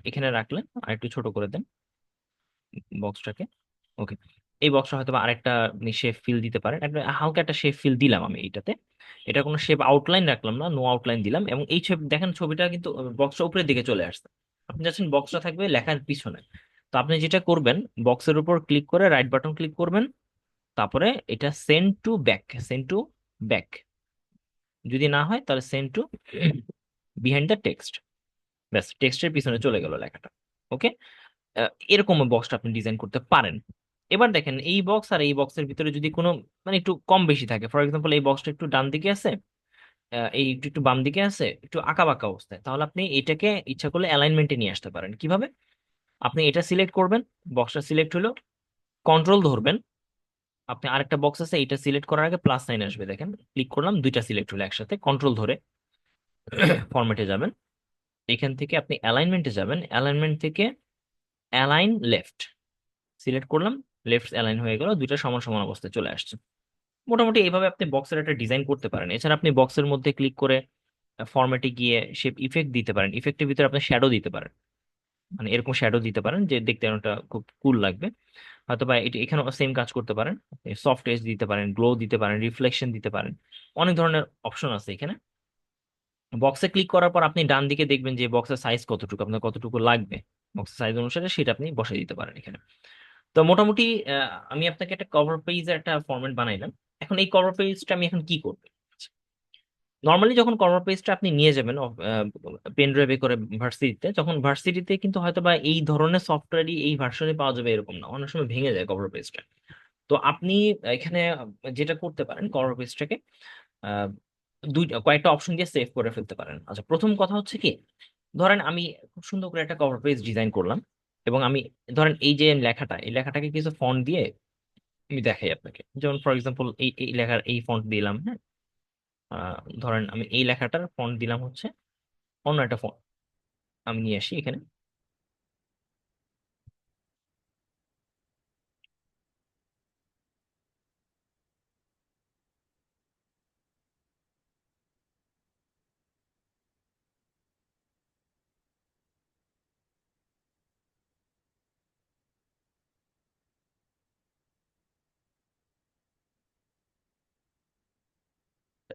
এখানে রাখলেন, আর একটু ছোট করে দেন বক্সটাকে। ওকে, এই বক্সটা হয়তো বা আরেকটা শেপ ফিল দিতে পারেন, একটা হালকা একটা শেপ ফিল দিলাম আমি এইটাতে। এটা কোনো শেপ আউটলাইন রাখলাম না, নো আউটলাইন দিলাম, এবং এই শেপ দেখেন ছবিটা কিন্তু বক্সটা উপরের দিকে চলে আসছে। আপনি যাচ্ছেন বক্সটা থাকবে লেখার পিছনে। তো আপনি যেটা করবেন, বক্সের উপর ক্লিক করে রাইট বাটন ক্লিক করবেন, তারপরে এটা send to back, send to back, যদি না হয় তাহলে send to behind the text. ব্যাস, টেক্সটের পিছনে চলে গেল লেখাটা। ওকে, এরকম বক্সটা আপনি ডিজাইন করতে পারেন। এবার দেখেন এই বক্স আর এই বক্সের ভিতরে যদি কোনো মানে একটু কম বেশি থাকে, ফর এক্সাম্পল এই বক্সটা একটু ডান দিকে আছে, এই একটু একটু বাম দিকে আছে, একটু আঁকা বাঁকা অবস্থায়, তাহলে আপনি এটাকে ইচ্ছা করলে অ্যালাইনমেন্টে নিয়ে আসতে পারেন। কিভাবে? আপনি এটা সিলেক্ট করবেন, বক্সটা সিলেক্ট হলো, কন্ট্রোল ধরবেন, আপনি আরেকটা বক্স আছে, এটা সিলেক্ট করার আগে প্লাস সাইন আসবে, দেখেন ক্লিক করলাম, দুইটা সিলেক্ট হলো একসাথে, কন্ট্রোল ধরে ফরম্যাটে যাবেন, এখান থেকে আপনি অ্যালাইনমেন্টে যাবেন, অ্যালাইনমেন্ট থেকে অ্যালাইন লেফট সিলেক্ট করলাম, লেফট অ্যালাইন হয়ে গেল, দুইটা সমান সমান অবস্থায় চলে আসছে। মোটামুটি এইভাবে আপনি বক্সের একটা ডিজাইন করতে পারেন। এছাড়া আপনি বক্সের মধ্যে ক্লিক করে ফরম্যাটে গিয়ে শেপ ইফেক্ট দিতে পারেন, ইফেক্টের ভিতরে আপনি শ্যাডো দিতে পারেন, মানে এরকম শ্যাডো দিতে পারেন যে দেখতে অনেকটা খুব কুল লাগবে। হয়তো বা এখানেও সেম কাজ করতে পারেন, সফট এজ দিতে পারেন, গ্লো দিতে পারেন, রিফ্লেকশন দিতে পারেন, অনেক ধরনের অপশন আছে এখানে। বক্সে ক্লিক করার পর আপনি ডান দিকে দেখবেন যে বক্সের সাইজ কতটুকু, আপনার কতটুকু লাগবে, বক্সের সাইজ অনুসারে সেটা আপনি বসে দিতে পারেন এখানে। তো মোটামুটি আমি আপনাকে একটা কভার পেজের একটা ফরম্যাট বানাইলাম। এখন এই কভার পেজটা আমি এখন কি করব? নর্মালি যখন কভার পেজটা আপনি নিয়ে যাবেন পেন ড্রাইভে করে ভার্সিটিতে, যখন ভার্সিটিতে কিন্তু হয়তো বা এই ধরনের সফটওয়্যারই এই ভার্সনে পাওয়া যাবে এরকম না, অনেক সময় ভেঙে যায় কভার পেজটা। তো আপনি এখানে যেটা করতে পারেন, কভার পেজটাকে আহ, কয়েকটা অপশন দিয়ে সেভ করে ফেলতে পারেন। আচ্ছা, প্রথম কথা হচ্ছে কি, ধরেন আমি খুব সুন্দর করে একটা কভার পেজ ডিজাইন করলাম, এবং আমি ধরেন এই যে লেখাটা, এই লেখাটাকে কিছু ফন্ট দিয়ে আমি দেখাই আপনাকে, যেমন ফর এক্সাম্পল এই এই লেখার এই ফন্ট দিলাম, হ্যাঁ। ধরেন আমি এই লেখাটার ফন্ট দিলাম হচ্ছে অন্য একটা ফন্ট, আমি নিয়ে আসি এখানে।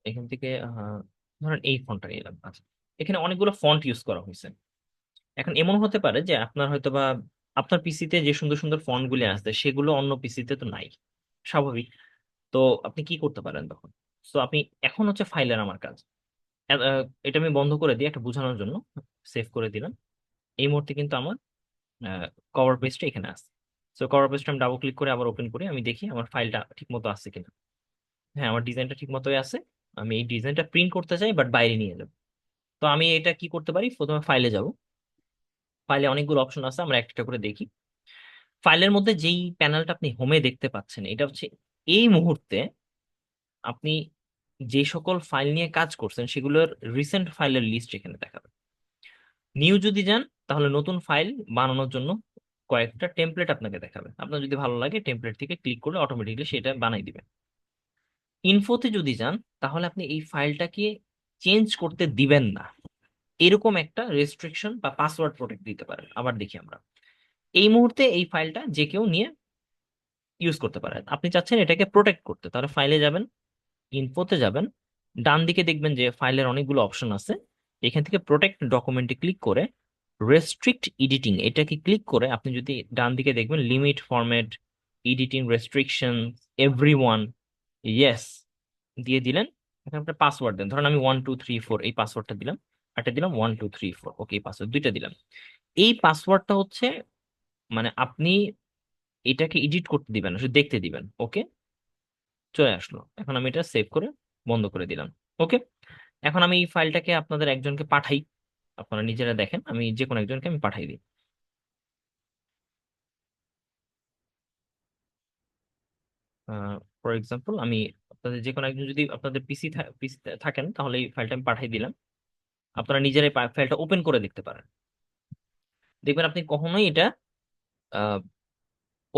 এখান থেকে ধরেন এই ফন্টটা নিলাম। আচ্ছা, এখানে অনেকগুলো ফন্ট ইউজ করা হয়েছে। এখন এমন হতে পারে যে আপনার হয়তো বা আপনার পিসিতে যে সুন্দর সুন্দর ফন্ট গুলি আসছে সেগুলো অন্য পিসিতে তো নাই, স্বাভাবিক। তো আপনি কি করতে পারেন তখন? তো আপনি, এখন হচ্ছে ফাইলের আমার কাজ, এটা আমি বন্ধ করে দিই একটা বোঝানোর জন্য, সেভ করে দিলাম। এই মুহূর্তে কিন্তু আমার কভার পেজটা এখানে আছে। তো কভার পেজটা আমি ডাবল ক্লিক করে আবার ওপেন করি, আমি দেখি আমার ফাইলটা ঠিক মতো আছে কিনা। হ্যাঁ, আমার ডিজাইনটা ঠিক মতোই আছে। আমি এই ডিজাইনটা প্রিন্ট করতে চাই, বাট বাইরে নিয়ে যাবো। তো আমি এটা কি করতে পারি, প্রথমে ফাইলে যাব। ফাইলে অনেকগুলো অপশন আছে, আমরা একটা করে দেখি। ফাইলের মধ্যে যেই প্যানেলটা আপনি হোমে দেখতে পাচ্ছেন, এটা হচ্ছে এই মুহূর্তে আপনি যে সকল ফাইল নিয়ে কাজ করছেন সেগুলোর রিসেন্ট ফাইলের লিস্ট এখানে দেখাবে। নিউ যদি যান, তাহলে নতুন ফাইল বানানোর জন্য কয়েকটা টেমপ্লেট আপনাকে দেখাবে। আপনার যদি ভালো লাগে টেমপ্লেট থেকে ক্লিক করলে অটোমেটিকলি সেটা বানাই দিবে। ইনফোতে যদি যান, তাহলে আপনি এই ফাইলটাকে চেঞ্জ করতে দিবেন না, এরকম একটা রেস্ট্রিকশন বা পাসওয়ার্ড প্রোটেক্ট দিতে পারেন। আবার দেখি আমরা, এই মুহূর্তে এই ফাইলটা যে কেউ নিয়ে ইউজ করতে পারেন, আপনি চাচ্ছেন এটাকে প্রোটেক্ট করতে, তাহলে ফাইলে যাবেন, ইনফোতে যাবেন, ডান দিকে দেখবেন যে ফাইলের অনেকগুলো অপশন আছে। এখান থেকে প্রোটেক্ট ডকুমেন্টে ক্লিক করে রেস্ট্রিক্ট এডিটিং এটাকে ক্লিক করে আপনি যদি ডান দিকে দেখবেন limit format editing restriction everyone, yes দিয়ে দিলেন। এখানে আপনার পাসওয়ার্ড দেন, ধরুন আমি 1234 এই পাসওয়ার্ডটা দিলাম, একটা দিলাম 1234, ওকে পাসওয়ার্ড দুইটা দিলাম। এই পাসওয়ার্ডটা হচ্ছে মানে আপনি এটাকে এডিট করতে দিবেন না, শুধু দেখতে দিবেন। ওকে, চলে আসলো। এখন আমি এটা সেভ করে বন্ধ করে দিলাম। ওকে, এখন আমি এই ফাইলটাকে আপনাদের একজনকে পাঠাই, আপনারা নিজেরা দেখেন, আমি যে কোনো একজনকে আমি পাঠাই দিই। ফর এক্সাম্পল আমি আপনাদের যে কোনো একজন যদি আপনাদের পিসি থাকেন, তাহলে এই ফাইলটা আমি পাঠিয়ে দিলাম। আপনারা নিজেরাই ফাইলটা ওপেন করে দেখতে পারেন। দেখবেন আপনি কখনোই এটা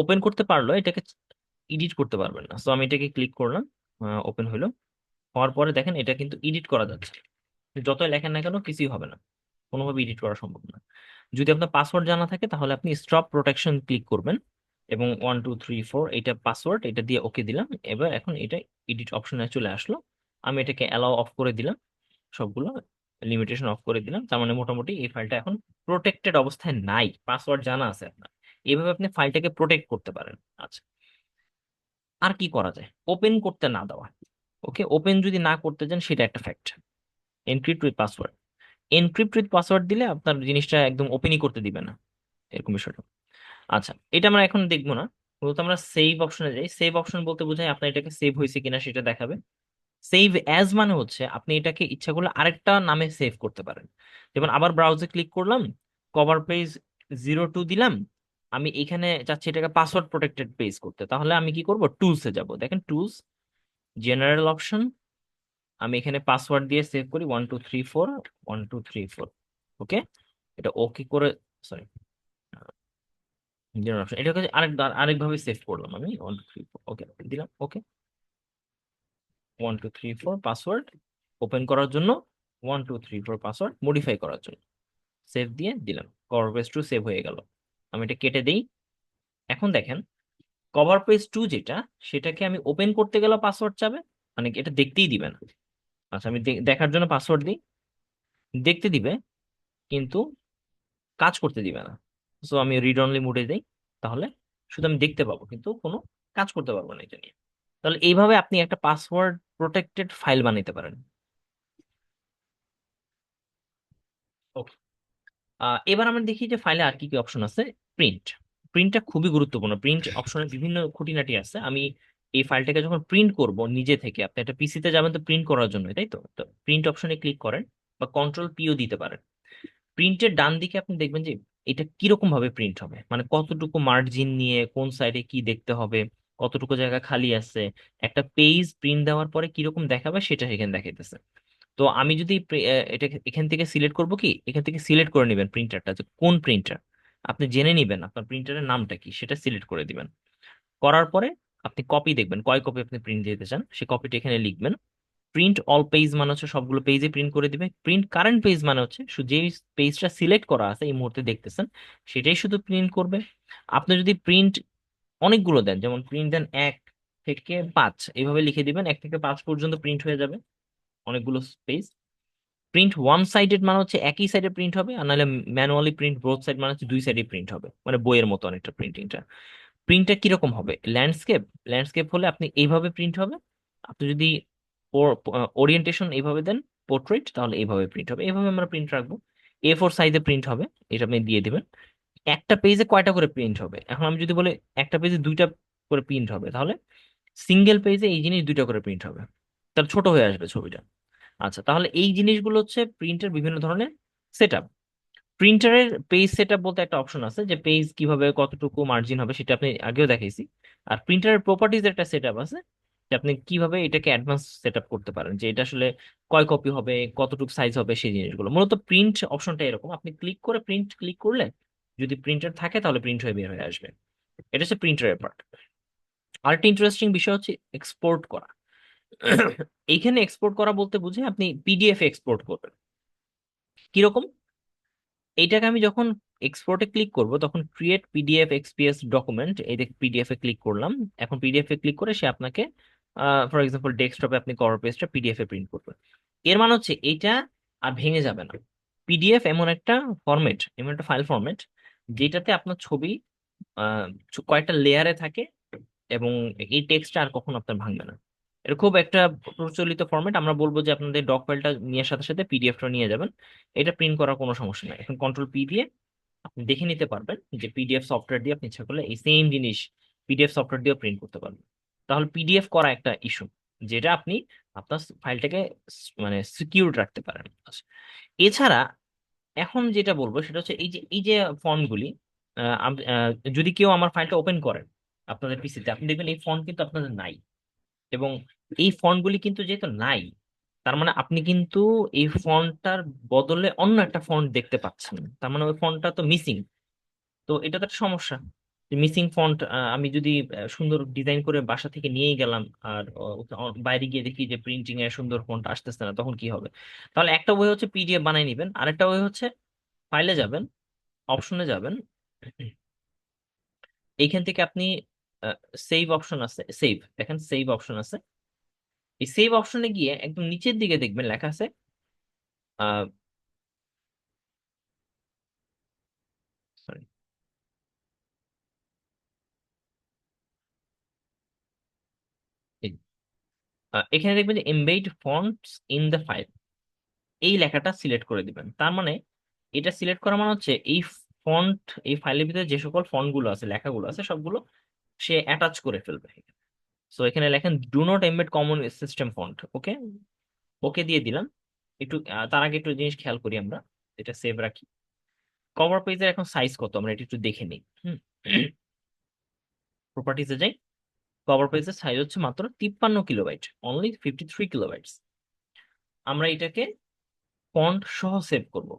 ওপেন করতে পারলো এটাকে এডিট করতে পারবেন না। তো আমি এটাকে ক্লিক করলাম, ওপেন হলো। হওয়ার পরে দেখেন এটা কিন্তু এডিট করা যাচ্ছে, যতই লেখেন না কেন কিছুই হবে না, কোনোভাবে এডিট করা সম্ভব না। যদি আপনার পাসওয়ার্ড জানা থাকে তাহলে আপনি স্টপ প্রোটেকশন ক্লিক করবেন এবং 1234 এটা পাসওয়ার্ড, এটা দিয়ে ওকে দিলাম। এবার এখন এটা এডিট অপশনে চলে আসলো। আমি এটাকে অ্যালাউ অফ করে দিলাম, সবগুলো লিমিটেশন অফ করে দিলাম। তার মানে মোটামুটি এই ফাইলটা এখন প্রোটেক্টেড অবস্থায় নাই, পাসওয়ার্ড জানা আছে আপনার। এইভাবে আপনি ফাইলটাকে প্রোটেক্ট করতে পারেন। আচ্ছা, আর কি করা যায়? ওপেন করতে না দেওয়া। ওকে, ওপেন যদি না করতে চান সেটা একটা fact. Encrypt with password, encrypt with password দিলে আপনার জিনিসটা একদম ওপেনই করতে দিবে না, এরকম বিষয়টা। আচ্ছা, এটা আমরা এখন দেখবো না, মূলত আমরা সেভ অপশনে যাই। সেভ অপশন বলতে বোঝায় আপনার এটাকে সেভ হয়েছে কিনা সেটা দেখাবে। সেভ অ্যাজ মানে হচ্ছে আপনি এটাকে ইচ্ছা করলে আরেকটা নামে সেভ করতে পারেন। যেমন আবার ব্রাউজে ক্লিক করলাম, কভার পেজ 02 দিলাম, আমি এখানে চাচ্ছি এটাকে পাসওয়ার্ড প্রোটেক্টেড পেজ করতে, তাহলে আমি কি করব, টুলসে যাব, দেখেন টুলস, জেনারেল অপশন, আমি এখানে পাসওয়ার্ড দিয়ে সেভ করি 1234 1234। ওকে, এটা ওকে করে, সরি, জেনারেল অপশন, এটাকে আরেকভাবে সেভ করলাম আমি 1234, ওকে দিলাম। ওকে, 1234 পাসওয়ার্ড ওপেন করার জন্য, 1234 পাসওয়ার্ড মডিফাই করার জন্য, সেভ দিয়ে দিলাম। কভার পেজ 2 সেভ হয়ে গেল। আমি এটা কেটে দিই। এখন দেখেন কভার পেজ 2 যেটা, সেটাকে আমি ওপেন করতে গেলে পাসওয়ার্ড চাবে, মানে এটা দেখতেই দিবে না। আচ্ছা, আমি দেখার জন্য পাসওয়ার্ড দিই, দেখতে দিবে কিন্তু কাজ করতে দিবে না। সো আমি রিড অনলি মোডে দেই, তাহলে শুধু আমি দেখতে পাবো কিন্তু কোনো কাজ করতে পারবো না এটা নিয়ে। তাহলে এইভাবে আপনি একটা পাসওয়ার্ড প্রোটেক্টেড ফাইল বানাইতে পারেন। ওকে, এবার আমরা দেখি যে ফাইলে আর কি কি অপশন আছে। প্রিন্ট, প্রিন্টটা খুবই গুরুত্বপূর্ণ। প্রিন্ট অপশনের বিভিন্ন খুঁটিনাটি আছে। আমি এই ফাইলটাকে যখন প্রিন্ট করব নিজে থেকে, আপনি একটা পিসিতে যাবেন তো প্রিন্ট করার জন্য, তাই তো? তো প্রিন্ট অপশনে ক্লিক করেন বা কন্ট্রোল পিও দিতে পারেন। প্রিন্টের ডান দিকে আপনি দেখবেন যে এটা কিরকম ভাবে প্রিন্ট হবে, মানে কতটুকু মার্জিন নিয়ে কোন সাইডে কি দেখতে হবে, কতটুকু জায়গা খালি আছে, একটা পেজ প্রিন্ট দেওয়ার পরে কিরকম দেখাবে সেটা এখানে দেখাইতেছে। তো আমি যদি এটা এখান থেকে সিলেক্ট করব, কি এখান থেকে সিলেক্ট করে নেবেন প্রিন্টারটা, যে কোন প্রিন্টার আপনি জেনে নেবেন, আপনার প্রিন্টারের নামটা কি সেটা সিলেক্ট করে দিবেন। করার পরে আপনি কপি দেখবেন, কয় কপি আপনি প্রিন্ট দিতে চান, সেই কপিটা এখানে লিখবেন। প্রিন্ট অল পেজ মানে হচ্ছে সবগুলো পেজে প্রিন্ট করে দিবে। প্রিন্ট কারেন্ট পেজ মানে হচ্ছে শুধু যে পেজটা সিলেক্ট করা আছে এই মুহূর্তে দেখতেছেন সেটাই শুধু প্রিন্ট করবে। আপনি যদি প্রিন্ট অনেকগুলো দেন, যেমন প্রিন্ট দেন 1 থেকে 5, এইভাবে লিখে দিবেন, 1 থেকে 5 পর্যন্ত প্রিন্ট হয়ে যাবে অনেকগুলো পেজ। প্রিন্ট ওয়ান সাইডেড মানে হচ্ছে একই সাইডে প্রিন্ট হবে, আর নাহলে ম্যানুয়ালি প্রিন্ট বোথ সাইড মানে হচ্ছে দুই সাইডে প্রিন্ট হবে, মানে বইয়ের মতো অনেকটা প্রিন্টিংটা। প্রিন্টটা কিরকম হবে? ল্যান্ডস্কেপ, ল্যান্ডস্কেপ হলে আপনি এইভাবে প্রিন্ট হবে। আপনি যদি ওরিয়েন্টেশন এইভাবে দেন, পোর্ট্রেট, তাহলে এইভাবে প্রিন্ট হবে। এইভাবে আমরা প্রিন্ট রাখবো। A4 সাইজে প্রিন্ট হবে, এটা আপনি দিয়ে দিবেন। একটা পেজে কয়টা করে প্রিন্ট হবে? এখন আমি যদি বলি একটা পেজে দুইটা করে প্রিন্ট হবে, তাহলে সিঙ্গেল পেজে এই জিনিস দুইটা করে প্রিন্ট হবে, তাহলে ছোট হয়ে আসবে ছবিটা। আচ্ছা, তাহলে এই জিনিসগুলো হচ্ছে প্রিন্টের বিভিন্ন ধরনের সেট। প্রিন্টারের পেজ সেটআপ বলতে একটা অপশন আছে, যে পেজ কিভাবে কতটুকু মার্জিন হবে সেটা আপনি আগেও দেখাইছি। আর প্রিন্টারের প্রপার্টিজ একটা সেটআপ আছে, যে আপনি কিভাবে এটাকে অ্যাডভান্স সেটআপ করতে পারেন, যে এটা আসলে কয় কপি হবে, কতটুকু সাইজ হবে, সেই জিনিসগুলো। মূলত প্রিন্ট অপশনটা এরকম, আপনি ক্লিক করে প্রিন্ট ক্লিক করলে যদি প্রিন্টার থাকে তাহলে প্রিন্ট হয়ে বের হয়ে আসবে। এটা হচ্ছে প্রিন্টারের পার্ট। আরেকটা ইন্টারেস্টিং বিষয় হচ্ছে এক্সপোর্ট করা। এইখানে এক্সপোর্ট করা বলতে বুঝে আপনি পিডিএফ এক্সপোর্ট করবেন। কিরকম? এইটাকে আমি যখন এক্সপোর্টে ক্লিক করব, তখন ক্রিয়েট পিডিএফ এক্সপিএস ডকুমেন্ট, এই দেখ পিডিএফ এ ক্লিক করলাম। এখন পিডিএফ এ ক্লিক করে সে আপনাকে, ফর এক্সাম্পল ডেস্কটপে আপনি কভার পেজটা পিডিএফ এ প্রিন্ট করবেন। এর মানে হচ্ছে এটা আর ভেঙে যাবে না। পিডিএফ এমন একটা ফরম্যাট, এমন একটা ফাইল ফরম্যাট, যেটাতে আপনার ছবি আহ, কয়েকটা লেয়ারে থাকে, এবং এই টেক্সটটা আর কখনো আপনার ভাঙবে না। এটা খুব একটা প্রচলিত ফরম্যাট। আমরা বলবো যে আপনাদের ডক ফাইলটা নিয়ে সাথে সাথে পিডিএফটা নিয়ে যাবেন। এটা প্রিন্ট করার কোনো সমস্যা নাই। এখন কন্ট্রোল P দিয়ে আপনি দেখে নিতে পারবেন যে পিডিএফ সফটওয়্যার দিয়ে আপনি ইচ্ছা করলে এই সেম জিনিস পিডিএফ সফটওয়্যার দিয়ে প্রিন্ট করতে পারবেন। তাহলে পিডিএফ করা একটা ইস্যু, যেটা আপনি আপনার ফাইলটাকে মানে সিকিউর রাখতে পারেন। আচ্ছা, এছাড়া এখন যেটা বলবো সেটা হচ্ছে এই যে ফন্টগুলি, যদি কেউ আমার ফাইলটা ওপেন করেন আপনাদের পিসিতে, আপনি দেখবেন এই ফন্ট কিন্তু আপনাদের নাই। এবং এই ফন্টগুলি কিন্তু যেহেতু নাই, তার মানে আপনি কিন্তু এই ফন্টটার বদলে অন্য একটা ফন্ট দেখতে পাচ্ছেন, তার মানে ওই ফন্টটা তো মিসিং। তো এটা তো একটা সমস্যা। মিসিং ফন্ট, আমি যদি সুন্দর ডিজাইন করে বাসা থেকে নিয়েই গেলাম, আর বাইরে গিয়ে দেখি যে প্রিন্টিং এ সুন্দর ফন্ট আসতেছে না, তখন কি হবে? তাহলে একটা ওয়ে হচ্ছে পিডিএফ বানিয়ে নিবেন, আরেকটা ওয়ে হচ্ছে ফাইলে যাবেন, অপশনে যাবেন, এইখান থেকে আপনি সেভ অপশন আছে, সেভ, দেখেন সেভ অপশন আছে। এই সেভ অপশনে গিয়ে একদম নিচের দিকে দেখবেন লেখা আছে, সরি, এখানে দেখবেন যে embed fonts in the file, এই লেখাটা সিলেক্ট করে দিবেন। তার মানে এটা সিলেক্ট করা মানে হচ্ছে এই ফন্ট, এই ফাইলের ভিতরে যে সকল ফন্ট গুলো আছে, লেখাগুলো আছে, সবগুলো সে অ্যাটাচ করে ফেলবে। সো এখানে লেখেন do not embed common system font, okay, okay দিয়ে দিলাম। একটু তার আগে একটু জিনিস খেয়াল করি আমরা, এটা সেভ রাখি। কভার পেজের এখন সাইজ কত আমরা এটা একটু দেখে নিই। প্রপার্টিজে যাই, কভার পেজের সাইজ হচ্ছে মাত্র 53 কিলোবাইট, অনলি 53 কিলোবাইট। আমরা এটাকে ফন্ট সহ সেভ করব,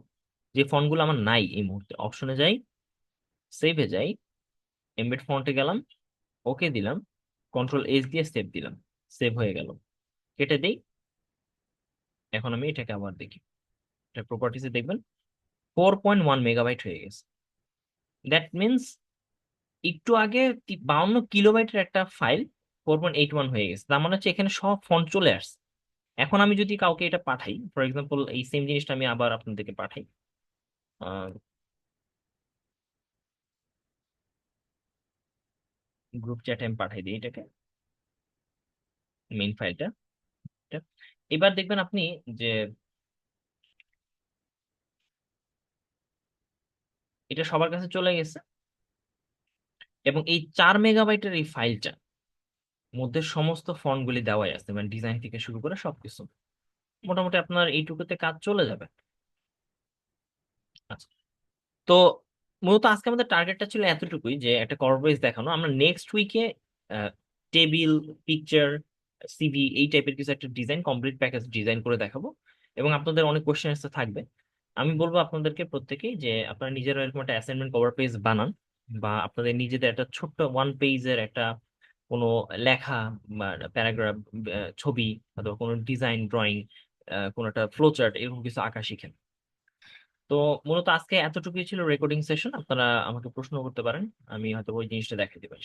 যে ফন্টগুলো আমার নাই এই মুহূর্তে। অপশনে যাই, সেভে যাই, এমবেড ফন্টে গেলাম, ওকে দিলাম, কন্ট্রোল S দিয়ে সেভ দিলাম, সেভ হয়ে গেল। কেটে দেই। এখন আমি এটাকে আবার দেখি, এটা প্রপার্টিসে দেখবেন 4.1 মেগাবাইট হয়ে গেছে। দ্যাট মিনস একটু আগে 52 কিলোবাইটের একটা ফাইল 4.81 হয়ে গেছে, তার মানে হচ্ছে এখানে সব ফন্ট চলে আসছে। এখন আমি যদি কাউকে এটা পাঠাই, ফর এক্সাম্পল এই সেম জিনিসটা আমি আবার আপনাদেরকে পাঠাই, গ্রুপ চ্যাটে আমি পাঠাই দিই এটাকে, মেইন ফাইলটা। এবার দেখবেন আপনি যে এটা সবার কাছে চলে গেছে, এবং এই 4 মেগাবাইটের এই ফাইলটা মধ্যে সমস্ত ফন্টগুলি দেওয়াই আছে, মানে ডিজাইন থেকে শুরু করে সবকিছু। মোটামুটি আপনার এইটুকুতে কাজ চলে যাবে। আচ্ছা, তো মূলত আজকে আমাদের টার্গেটটা ছিল এতটুকুই, যে একটা কভার দেখানো। আমরা নেক্সট উইকে টেবিল, পিকচার, সিভি, এই টাইপের কিছু একটা ডিজাইন, কমপ্লিট প্যাকেজ ডিজাইন করে দেখাবো। এবং আপনাদের অনেক কোশ্চেন থাকবে। আমি বলবো আপনাদেরকে প্রত্যেকেই যে আপনারা নিজেরা এরকম একটা অ্যাসাইনমেন্ট কভার পেজ বানান, বা আপনাদের নিজেদের একটা ছোট্ট 1 পেজের একটা কোনো লেখা বা প্যারাগ্রাফ, ছবি, অথবা কোনো ডিজাইন ড্রয়িং, কোনো একটা ফ্লো চার্ট, এরকম কিছু আঁকা শিখেন। তো মূলত আজকে এতটুকুই ছিল রেকর্ডিং সেশন। আপনারা আমাকে প্রশ্ন করতে পারেন, আমি হয়তো ওই জিনিসটা দেখাই দিবেন।